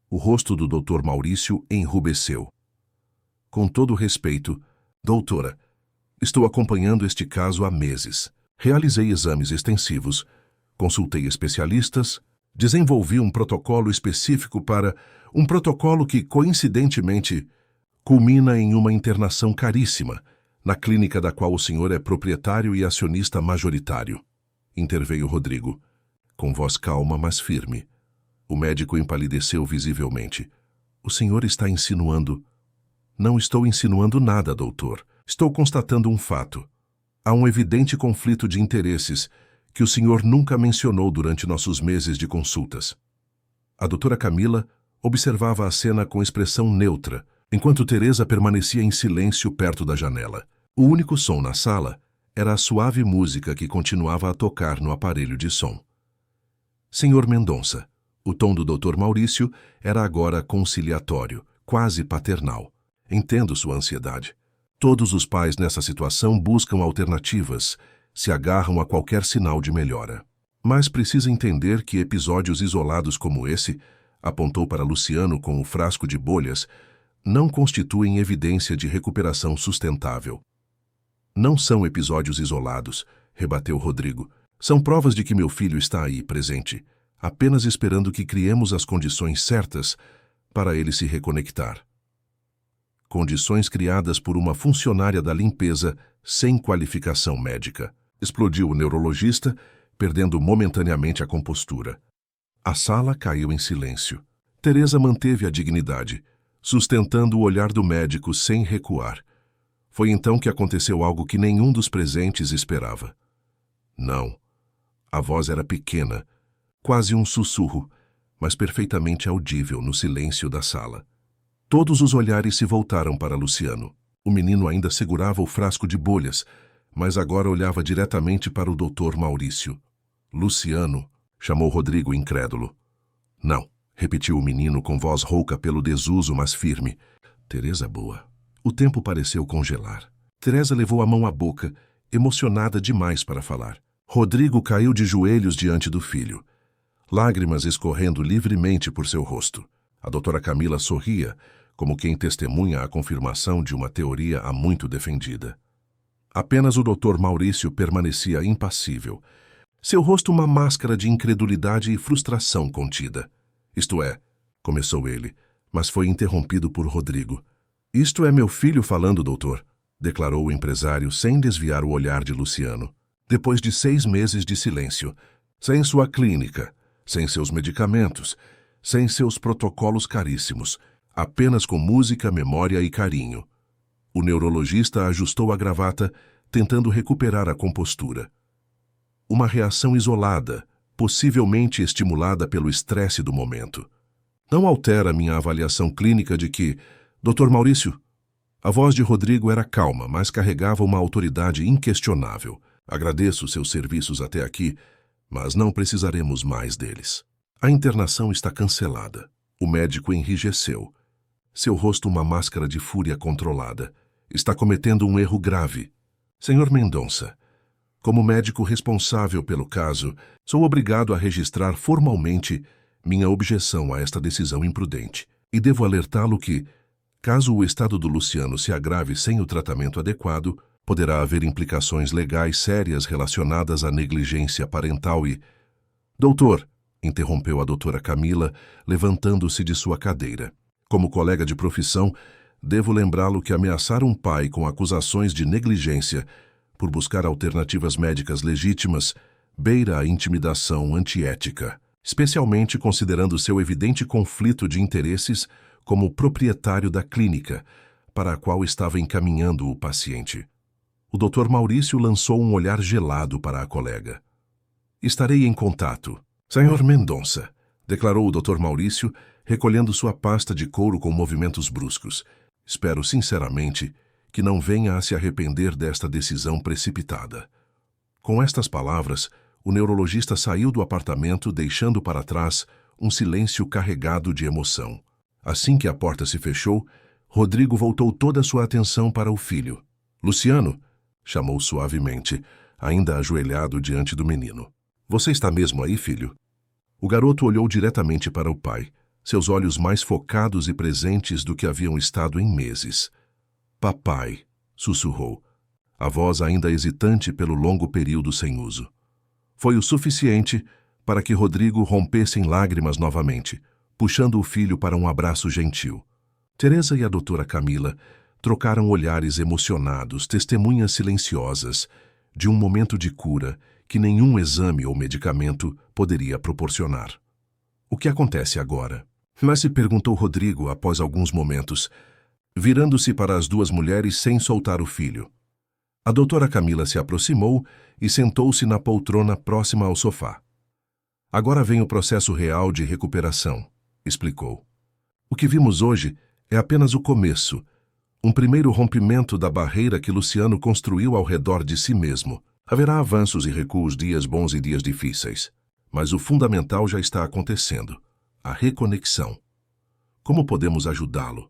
O rosto do Dr. Maurício enrubesceu. Com todo respeito, doutora, estou acompanhando este caso há meses. Realizei exames extensivos, consultei especialistas, desenvolvi um protocolo específico para... Um protocolo que, coincidentemente, culmina em uma internação caríssima, na clínica da qual o senhor é proprietário e acionista majoritário. Interveio Rodrigo, com voz calma, mas firme. O médico empalideceu visivelmente. O senhor está insinuando... Não estou insinuando nada, doutor. Estou constatando um fato. Há um evidente conflito de interesses que o senhor nunca mencionou durante nossos meses de consultas. A doutora Camila observava a cena com expressão neutra, enquanto Teresa permanecia em silêncio perto da janela. O único som na sala era a suave música que continuava a tocar no aparelho de som. Senhor Mendonça, o tom do Dr. Maurício era agora conciliatório, quase paternal. Entendo sua ansiedade. Todos os pais nessa situação buscam alternativas, se agarram a qualquer sinal de melhora. Mas precisa entender que episódios isolados como esse, apontou para Luciano com o frasco de bolhas, não constituem evidência de recuperação sustentável. Não são episódios isolados, rebateu Rodrigo. São provas de que meu filho está aí, presente, apenas esperando que criemos as condições certas para ele se reconectar. Condições criadas por uma funcionária da limpeza sem qualificação médica. Explodiu o neurologista, perdendo momentaneamente a compostura. A sala caiu em silêncio. Teresa manteve a dignidade, sustentando o olhar do médico sem recuar. Foi então que aconteceu algo que nenhum dos presentes esperava. Não. A voz era pequena, quase um sussurro, mas perfeitamente audível no silêncio da sala. Todos os olhares se voltaram para Luciano. O menino ainda segurava o frasco de bolhas, mas agora olhava diretamente para o Dr. Maurício. Luciano, chamou Rodrigo incrédulo. Não, repetiu o menino com voz rouca pelo desuso, mas firme. Teresa boa. O tempo pareceu congelar. Teresa levou a mão à boca, emocionada demais para falar. Rodrigo caiu de joelhos diante do filho, lágrimas escorrendo livremente por seu rosto. A doutora Camila sorria, como quem testemunha a confirmação de uma teoria há muito defendida. Apenas o Dr. Maurício permanecia impassível, seu rosto uma máscara de incredulidade e frustração contida. Isto é, começou ele, mas foi interrompido por Rodrigo. Isto é meu filho falando, doutor, declarou o empresário sem desviar o olhar de Luciano. Depois de 6 meses de silêncio, sem sua clínica, sem seus medicamentos, sem seus protocolos caríssimos, apenas com música, memória e carinho. O neurologista ajustou a gravata, tentando recuperar a compostura. Uma reação isolada, possivelmente estimulada pelo estresse do momento. Não altera minha avaliação clínica de que, Dr. Maurício, a voz de Rodrigo era calma, mas carregava uma autoridade inquestionável. Agradeço seus serviços até aqui, mas não precisaremos mais deles. A internação está cancelada. O médico enrijeceu. Seu rosto uma máscara de fúria controlada. Está cometendo um erro grave. Senhor Mendonça, como médico responsável pelo caso, sou obrigado a registrar formalmente minha objeção a esta decisão imprudente. E devo alertá-lo que, caso o estado do Luciano se agrave sem o tratamento adequado, poderá haver implicações legais sérias relacionadas à negligência parental e... Doutor, interrompeu a doutora Camila, levantando-se de sua cadeira. Como colega de profissão, devo lembrá-lo que ameaçar um pai com acusações de negligência por buscar alternativas médicas legítimas beira a intimidação antiética, especialmente considerando seu evidente conflito de interesses como proprietário da clínica, para a qual estava encaminhando o paciente. O Dr. Maurício lançou um olhar gelado para a colega. Estarei em contato. Senhor Mendonça, declarou o Dr. Maurício, recolhendo sua pasta de couro com movimentos bruscos. Espero sinceramente que não venha a se arrepender desta decisão precipitada. Com estas palavras, o neurologista saiu do apartamento, deixando para trás um silêncio carregado de emoção. Assim que a porta se fechou, Rodrigo voltou toda a sua atenção para o filho. Luciano, chamou suavemente, ainda ajoelhado diante do menino. Você está mesmo aí, filho? O garoto olhou diretamente para o pai, seus olhos mais focados e presentes do que haviam estado em meses. Papai, sussurrou, a voz ainda hesitante pelo longo período sem uso. Foi o suficiente para que Rodrigo rompesse em lágrimas novamente, puxando o filho para um abraço gentil. Teresa e a doutora Camila trocaram olhares emocionados, testemunhas silenciosas, de um momento de cura que nenhum exame ou medicamento poderia proporcionar. O que acontece agora? Mas se perguntou Rodrigo após alguns momentos, virando-se para as duas mulheres sem soltar o filho. A doutora Camila se aproximou e sentou-se na poltrona próxima ao sofá. Agora vem o processo real de recuperação, explicou. O que vimos hoje é apenas o começo, um primeiro rompimento da barreira que Luciano construiu ao redor de si mesmo. Haverá avanços e recuos, dias bons e dias difíceis, mas o fundamental já está acontecendo, a reconexão. Como podemos ajudá-lo?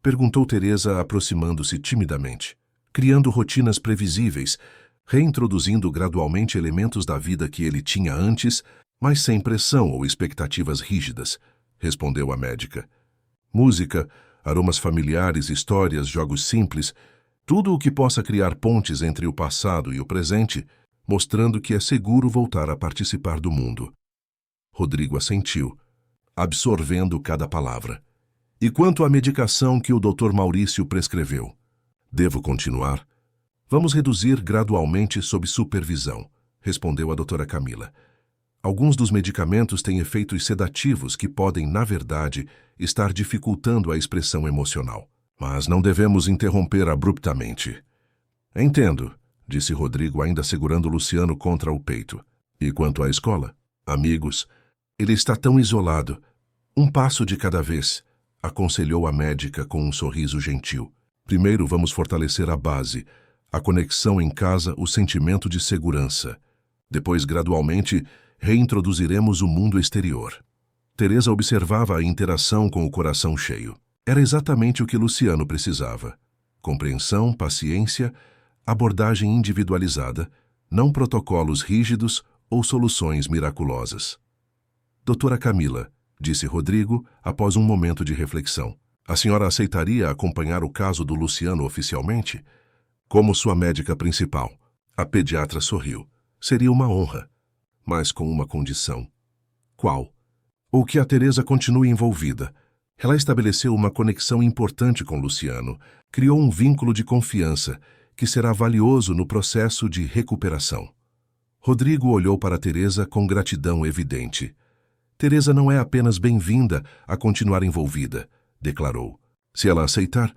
Perguntou Teresa, aproximando-se timidamente, criando rotinas previsíveis, reintroduzindo gradualmente elementos da vida que ele tinha antes, mas sem pressão ou expectativas rígidas, respondeu a médica. Música, aromas familiares, histórias, jogos simples, tudo o que possa criar pontes entre o passado e o presente, mostrando que é seguro voltar a participar do mundo. Rodrigo assentiu, absorvendo cada palavra. E quanto à medicação que o Dr. Maurício prescreveu? Devo continuar? Vamos reduzir gradualmente sob supervisão, respondeu a doutora Camila. Alguns dos medicamentos têm efeitos sedativos que podem, na verdade, estar dificultando a expressão emocional. Mas não devemos interromper abruptamente. Entendo, disse Rodrigo, ainda segurando Luciano contra o peito. E quanto à escola? Amigos, ele está tão isolado. Um passo de cada vez, aconselhou a médica com um sorriso gentil. Primeiro vamos fortalecer a base, a conexão em casa, o sentimento de segurança. Depois, gradualmente, reintroduziremos o mundo exterior. Teresa observava a interação com o coração cheio. Era exatamente o que Luciano precisava. Compreensão, paciência, abordagem individualizada, não protocolos rígidos ou soluções miraculosas. Doutora Camila, disse Rodrigo, após um momento de reflexão, a senhora aceitaria acompanhar o caso do Luciano oficialmente? Como sua médica principal. A pediatra sorriu. Seria uma honra, mas com uma condição. Qual? Ou que a Teresa continue envolvida. Ela estabeleceu uma conexão importante com Luciano, criou um vínculo de confiança que será valioso no processo de recuperação. Rodrigo olhou para Teresa com gratidão evidente. Teresa não é apenas bem-vinda a continuar envolvida, declarou. Se ela aceitar,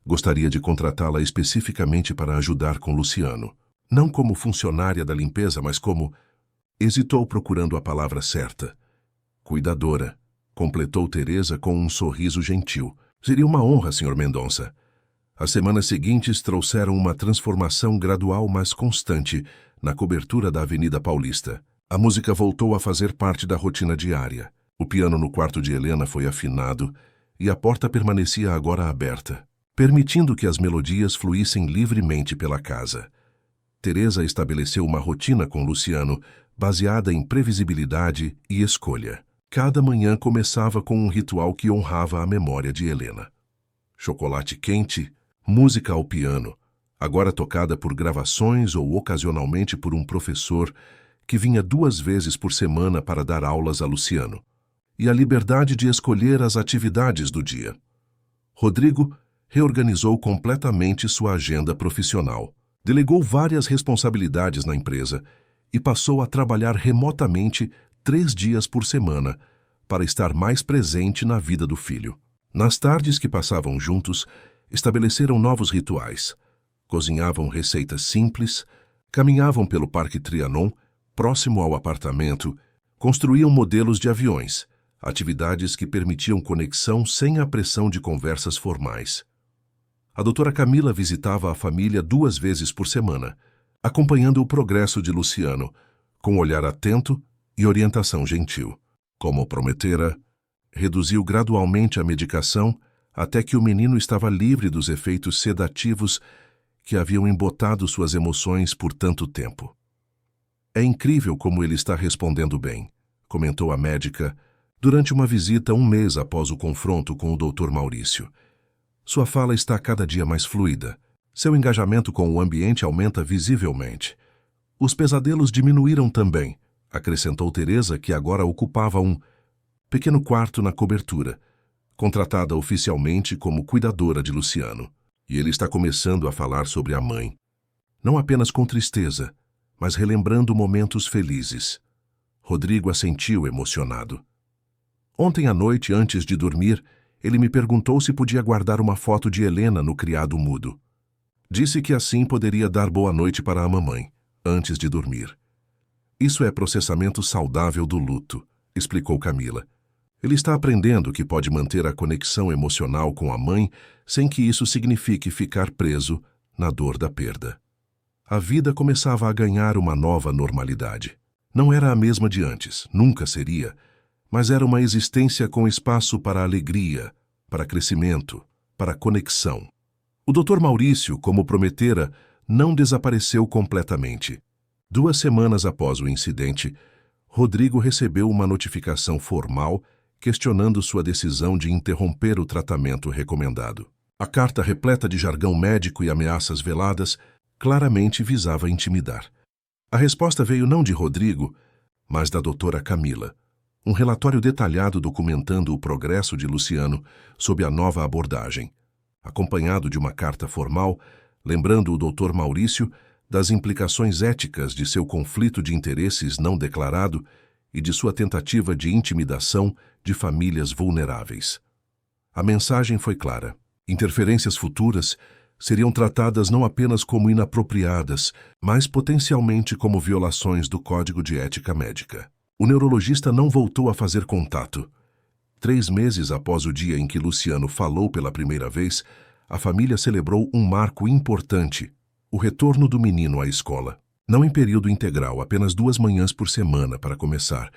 gostaria de contratá-la especificamente para ajudar com Luciano. Não como funcionária da limpeza, mas como... Hesitou procurando a palavra certa. Cuidadora, completou Teresa com um sorriso gentil. Seria uma honra, Sr. Mendonça. As semanas seguintes trouxeram uma transformação gradual, mas constante, na cobertura da Avenida Paulista. A música voltou a fazer parte da rotina diária. O piano no quarto de Helena foi afinado e a porta permanecia agora aberta, permitindo que as melodias fluíssem livremente pela casa. Teresa estabeleceu uma rotina com Luciano, baseada em previsibilidade e escolha. Cada manhã começava com um ritual que honrava a memória de Helena. Chocolate quente, música ao piano, agora tocada por gravações ou ocasionalmente por um professor que vinha 2 vezes por semana para dar aulas a Luciano, e a liberdade de escolher as atividades do dia. Rodrigo reorganizou completamente sua agenda profissional, delegou várias responsabilidades na empresa e passou a trabalhar remotamente 3 dias por semana para estar mais presente na vida do filho. Nas tardes que passavam juntos, estabeleceram novos rituais. Cozinhavam receitas simples, caminhavam pelo Parque Trianon, próximo ao apartamento, construíam modelos de aviões, atividades que permitiam conexão sem a pressão de conversas formais. A doutora Camila visitava a família 2 vezes por semana, acompanhando o progresso de Luciano, com olhar atento e orientação gentil. Como prometera, reduziu gradualmente a medicação até que o menino estava livre dos efeitos sedativos que haviam embotado suas emoções por tanto tempo. É incrível como ele está respondendo bem, comentou a médica durante uma visita 1 mês após o confronto com o Dr. Maurício. Sua fala está cada dia mais fluida. Seu engajamento com o ambiente aumenta visivelmente. Os pesadelos diminuíram também, acrescentou Teresa, que agora ocupava um pequeno quarto na cobertura, contratada oficialmente como cuidadora de Luciano. E ele está começando a falar sobre a mãe. Não apenas com tristeza, mas relembrando momentos felizes. Rodrigo assentiu emocionado. Ontem à noite, antes de dormir, ele me perguntou se podia guardar uma foto de Helena no criado mudo. Disse que assim poderia dar boa noite para a mamãe, antes de dormir. Isso é processamento saudável do luto, explicou Camila. Ele está aprendendo que pode manter a conexão emocional com a mãe sem que isso signifique ficar preso na dor da perda. A vida começava a ganhar uma nova normalidade. Não era a mesma de antes, nunca seria, mas era uma existência com espaço para alegria, para crescimento, para conexão. O Dr. Maurício, como prometera, não desapareceu completamente. 2 semanas após o incidente, Rodrigo recebeu uma notificação formal questionando sua decisão de interromper o tratamento recomendado. A carta, repleta de jargão médico e ameaças veladas, claramente visava intimidar. A resposta veio não de Rodrigo, mas da doutora Camila. Um relatório detalhado documentando o progresso de Luciano sob a nova abordagem, acompanhado de uma carta formal, lembrando o Dr. Maurício das implicações éticas de seu conflito de interesses não declarado e de sua tentativa de intimidação de famílias vulneráveis. A mensagem foi clara. Interferências futuras seriam tratadas não apenas como inapropriadas, mas potencialmente como violações do Código de Ética Médica. O neurologista não voltou a fazer contato. 3 meses após o dia em que Luciano falou pela primeira vez, a família celebrou um marco importante, o retorno do menino à escola. Não em período integral, apenas 2 manhãs por semana para começar,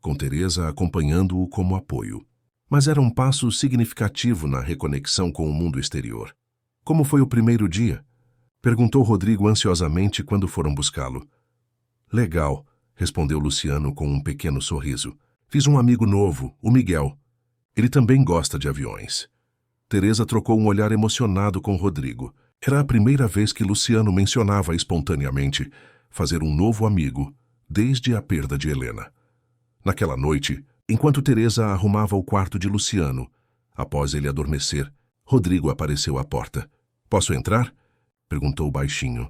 com Teresa acompanhando-o como apoio. Mas era um passo significativo na reconexão com o mundo exterior. Como foi o primeiro dia? Perguntou Rodrigo ansiosamente quando foram buscá-lo. Legal, respondeu Luciano com um pequeno sorriso. Fiz um amigo novo, o Miguel. Ele também gosta de aviões. Teresa trocou um olhar emocionado com Rodrigo. Era a primeira vez que Luciano mencionava espontaneamente fazer um novo amigo desde a perda de Helena. Naquela noite, enquanto Teresa arrumava o quarto de Luciano, após ele adormecer, Rodrigo apareceu à porta. Posso entrar? Perguntou baixinho.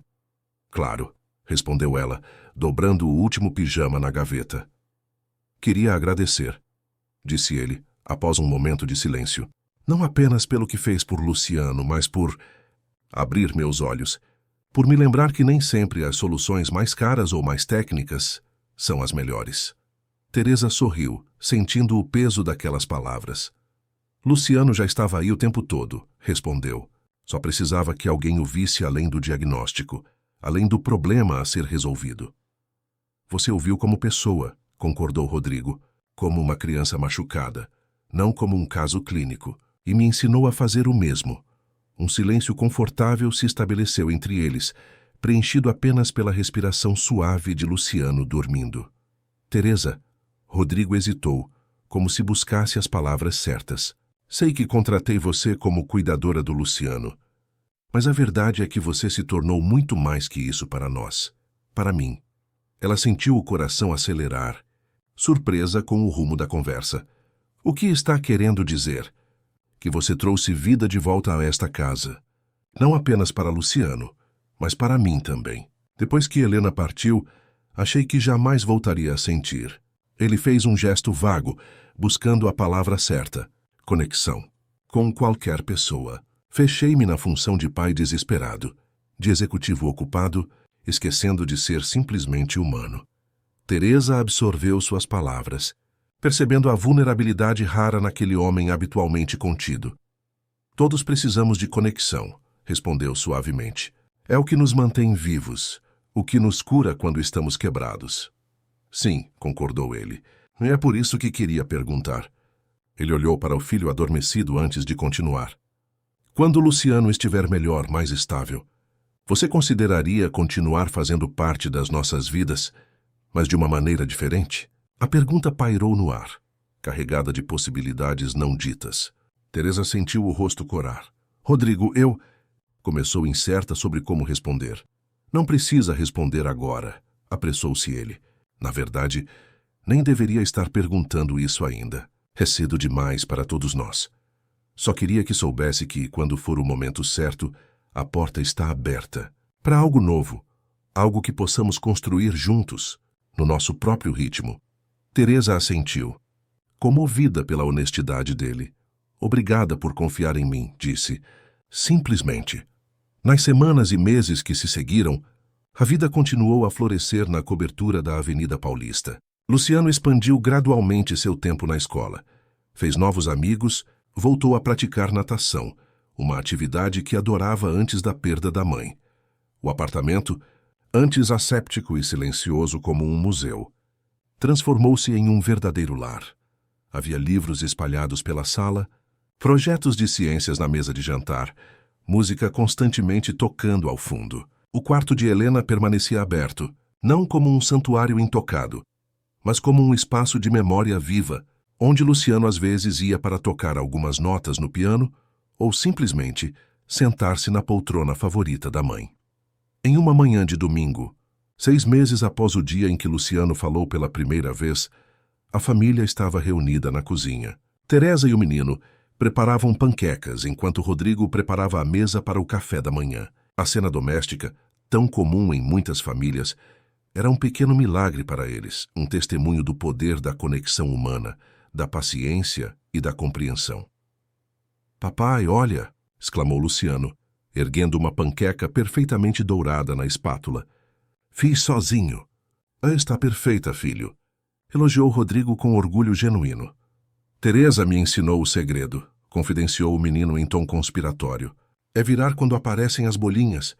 Claro, respondeu ela, dobrando o último pijama na gaveta. Queria agradecer, disse ele, após um momento de silêncio. Não apenas pelo que fez por Luciano, mas por abrir meus olhos, por me lembrar que nem sempre as soluções mais caras ou mais técnicas são as melhores. Teresa sorriu, sentindo o peso daquelas palavras. Luciano já estava aí o tempo todo, respondeu. Só precisava que alguém o visse além do diagnóstico, além do problema a ser resolvido. Você o viu como pessoa, concordou Rodrigo, como uma criança machucada, não como um caso clínico, e me ensinou a fazer o mesmo. Um silêncio confortável se estabeleceu entre eles, preenchido apenas pela respiração suave de Luciano dormindo. Teresa, Rodrigo hesitou, como se buscasse as palavras certas. Sei que contratei você como cuidadora do Luciano, mas a verdade é que você se tornou muito mais que isso para nós, para mim. Ela sentiu o coração acelerar, surpresa com o rumo da conversa. O que está querendo dizer? Que você trouxe vida de volta a esta casa. Não apenas para Luciano, mas para mim também. Depois que Helena partiu, achei que jamais voltaria a sentir. Ele fez um gesto vago, buscando a palavra certa. Conexão. Com qualquer pessoa. Fechei-me na função de pai desesperado, de executivo ocupado, esquecendo de ser simplesmente humano. Teresa absorveu suas palavras, percebendo a vulnerabilidade rara naquele homem habitualmente contido. Todos precisamos de conexão, respondeu suavemente. É o que nos mantém vivos, o que nos cura quando estamos quebrados. Sim, concordou ele. E é por isso que queria perguntar. Ele olhou para o filho adormecido antes de continuar. Quando Luciano estiver melhor, mais estável, você consideraria continuar fazendo parte das nossas vidas, mas de uma maneira diferente? A pergunta pairou no ar, carregada de possibilidades não ditas. Teresa sentiu o rosto corar. Rodrigo, eu... Começou incerta sobre como responder. Não precisa responder agora, apressou-se ele. Na verdade, nem deveria estar perguntando isso ainda. É cedo demais para todos nós. Só queria que soubesse que, quando for o momento certo, a porta está aberta. Para algo novo, algo que possamos construir juntos, no nosso próprio ritmo. Teresa assentiu, comovida pela honestidade dele. Obrigada por confiar em mim, disse. Simplesmente. Nas semanas e meses que se seguiram, a vida continuou a florescer na cobertura da Avenida Paulista. Luciano expandiu gradualmente seu tempo na escola. Fez novos amigos, voltou a praticar natação, uma atividade que adorava antes da perda da mãe. O apartamento, antes asséptico e silencioso como um museu, transformou-se em um verdadeiro lar. Havia livros espalhados pela sala, projetos de ciências na mesa de jantar, música constantemente tocando ao fundo. O quarto de Helena permanecia aberto, não como um santuário intocado, mas como um espaço de memória viva, onde Luciano às vezes ia para tocar algumas notas no piano ou simplesmente sentar-se na poltrona favorita da mãe. Em uma manhã de domingo, 6 meses após o dia em que Luciano falou pela primeira vez, a família estava reunida na cozinha. Teresa e o menino preparavam panquecas enquanto Rodrigo preparava a mesa para o café da manhã. A cena doméstica, tão comum em muitas famílias, era um pequeno milagre para eles, um testemunho do poder da conexão humana, da paciência e da compreensão. "Papai, olha!" exclamou Luciano, erguendo uma panqueca perfeitamente dourada na espátula. "Fiz sozinho." "Está perfeita, filho," elogiou Rodrigo com orgulho genuíno. "Teresa me ensinou o segredo," confidenciou o menino em tom conspiratório. "É virar quando aparecem as bolinhas."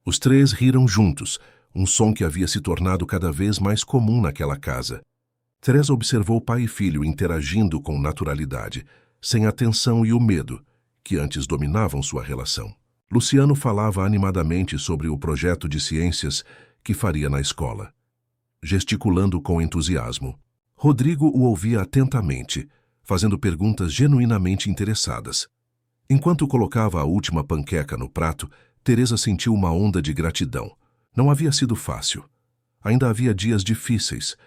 Os três riram juntos, um som que havia se tornado cada vez mais comum naquela casa. Teresa observou pai e filho interagindo com naturalidade, sem a tensão e o medo, que antes dominavam sua relação. Luciano falava animadamente sobre o projeto de ciências que faria na escola, gesticulando com entusiasmo. Rodrigo o ouvia atentamente, fazendo perguntas genuinamente interessadas. Enquanto colocava a última panqueca no prato, Teresa sentiu uma onda de gratidão. Não havia sido fácil. Ainda havia dias difíceis,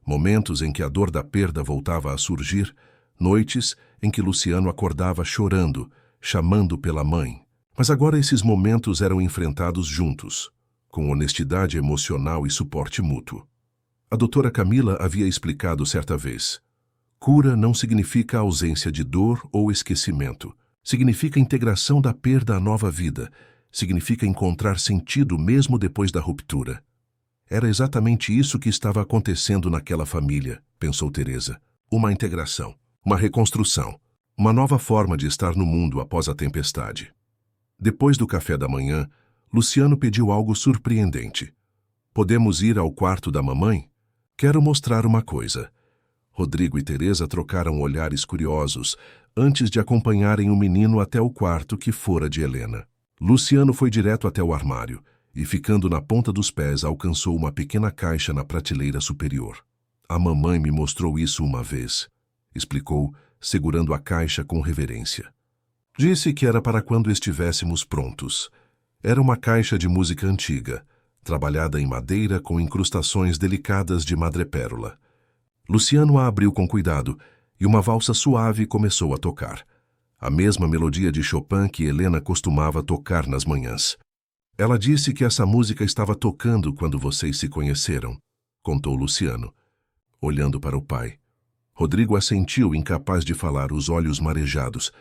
momentos em que a dor da perda voltava a surgir, noites em que Luciano acordava chorando, chamando pela mãe. Mas agora esses momentos eram enfrentados juntos, com honestidade emocional e suporte mútuo. A doutora Camila havia explicado certa vez: cura não significa ausência de dor ou esquecimento. Significa integração da perda à nova vida. Significa encontrar sentido mesmo depois da ruptura. Era exatamente isso que estava acontecendo naquela família, pensou Teresa. Uma integração, uma reconstrução, uma nova forma de estar no mundo após a tempestade. Depois do café da manhã, Luciano pediu algo surpreendente. "Podemos ir ao quarto da mamãe? Quero mostrar uma coisa." Rodrigo e Teresa trocaram olhares curiosos antes de acompanharem o menino até o quarto que fora de Helena. Luciano foi direto até o armário e, ficando na ponta dos pés, alcançou uma pequena caixa na prateleira superior. "A mamãe me mostrou isso uma vez," explicou, segurando a caixa com reverência. "Disse que era para quando estivéssemos prontos. Era uma caixa de música antiga, trabalhada em madeira com incrustações delicadas de madrepérola." Luciano a abriu com cuidado e uma valsa suave começou a tocar. A mesma melodia de Chopin que Helena costumava tocar nas manhãs. "Ela disse que essa música estava tocando quando vocês se conheceram," contou Luciano, olhando para o pai. Rodrigo assentiu, incapaz de falar, os olhos marejados.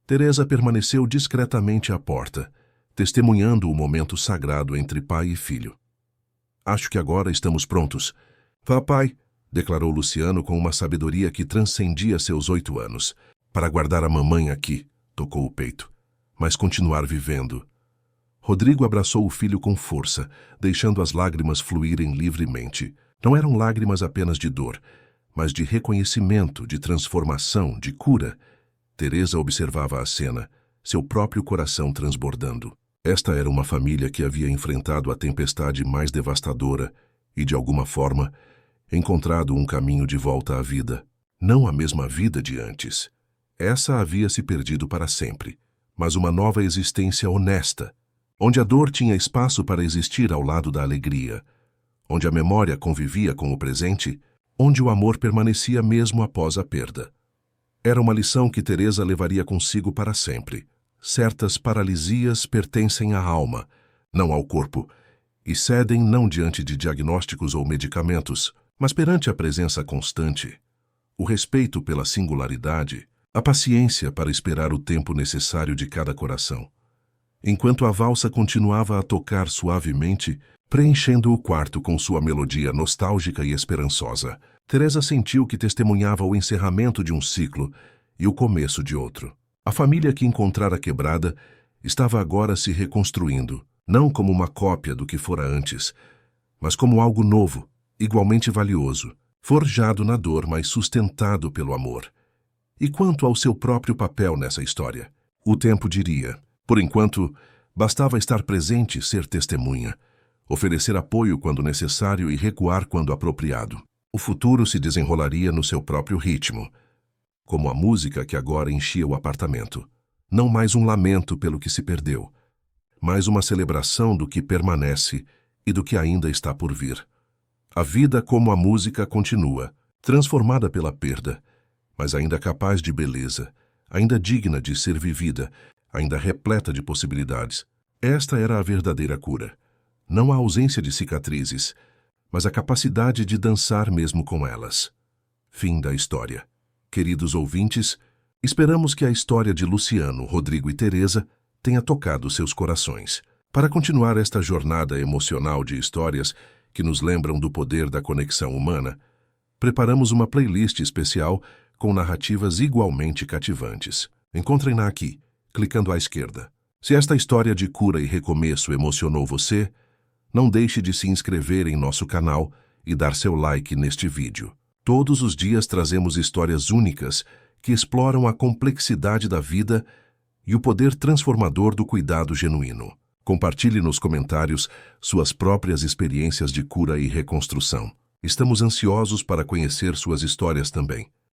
Teresa permaneceu discretamente à porta, testemunhando o momento sagrado entre pai e filho. "Acho que agora estamos prontos." "Papai," declarou Luciano com uma sabedoria que transcendia seus 8 anos. "Para guardar a mamãe aqui," tocou o peito, "mas continuar vivendo." Rodrigo abraçou o filho com força, deixando as lágrimas fluírem livremente. Não eram lágrimas apenas de dor, mas de reconhecimento, de transformação, de cura. Teresa observava a cena, seu próprio coração transbordando. Esta era uma família que havia enfrentado a tempestade mais devastadora e, de alguma forma, encontrado um caminho de volta à vida. Não a mesma vida de antes. Essa havia se perdido para sempre, mas uma nova existência honesta, onde a dor tinha espaço para existir ao lado da alegria, onde a memória convivia com o presente, onde o amor permanecia mesmo após a perda. Era uma lição que Teresa levaria consigo para sempre. Certas paralisias pertencem à alma, não ao corpo, e cedem não diante de diagnósticos ou medicamentos, mas perante a presença constante, o respeito pela singularidade, a paciência para esperar o tempo necessário de cada coração. Enquanto a valsa continuava a tocar suavemente, preenchendo o quarto com sua melodia nostálgica e esperançosa, Teresa sentiu que testemunhava o encerramento de um ciclo e o começo de outro. A família que encontrara quebrada estava agora se reconstruindo, não como uma cópia do que fora antes, mas como algo novo, igualmente valioso, forjado na dor, mas sustentado pelo amor. E quanto ao seu próprio papel nessa história? O tempo diria: por enquanto, bastava estar presente e ser testemunha, oferecer apoio quando necessário e recuar quando apropriado. O futuro se desenrolaria no seu próprio ritmo, como a música que agora enchia o apartamento. Não mais um lamento pelo que se perdeu, mas uma celebração do que permanece e do que ainda está por vir. A vida como a música continua, transformada pela perda, mas ainda capaz de beleza, ainda digna de ser vivida, ainda repleta de possibilidades. Esta era a verdadeira cura. Não a ausência de cicatrizes, mas a capacidade de dançar mesmo com elas. Fim da história. Queridos ouvintes, esperamos que a história de Luciano, Rodrigo e Teresa tenha tocado seus corações. Para continuar esta jornada emocional de histórias que nos lembram do poder da conexão humana, preparamos uma playlist especial com narrativas igualmente cativantes. Encontrem-na aqui, clicando à esquerda. Se esta história de cura e recomeço emocionou você, não deixe de se inscrever em nosso canal e dar seu like neste vídeo. Todos os dias trazemos histórias únicas que exploram a complexidade da vida e o poder transformador do cuidado genuíno. Compartilhe nos comentários suas próprias experiências de cura e reconstrução. Estamos ansiosos para conhecer suas histórias também.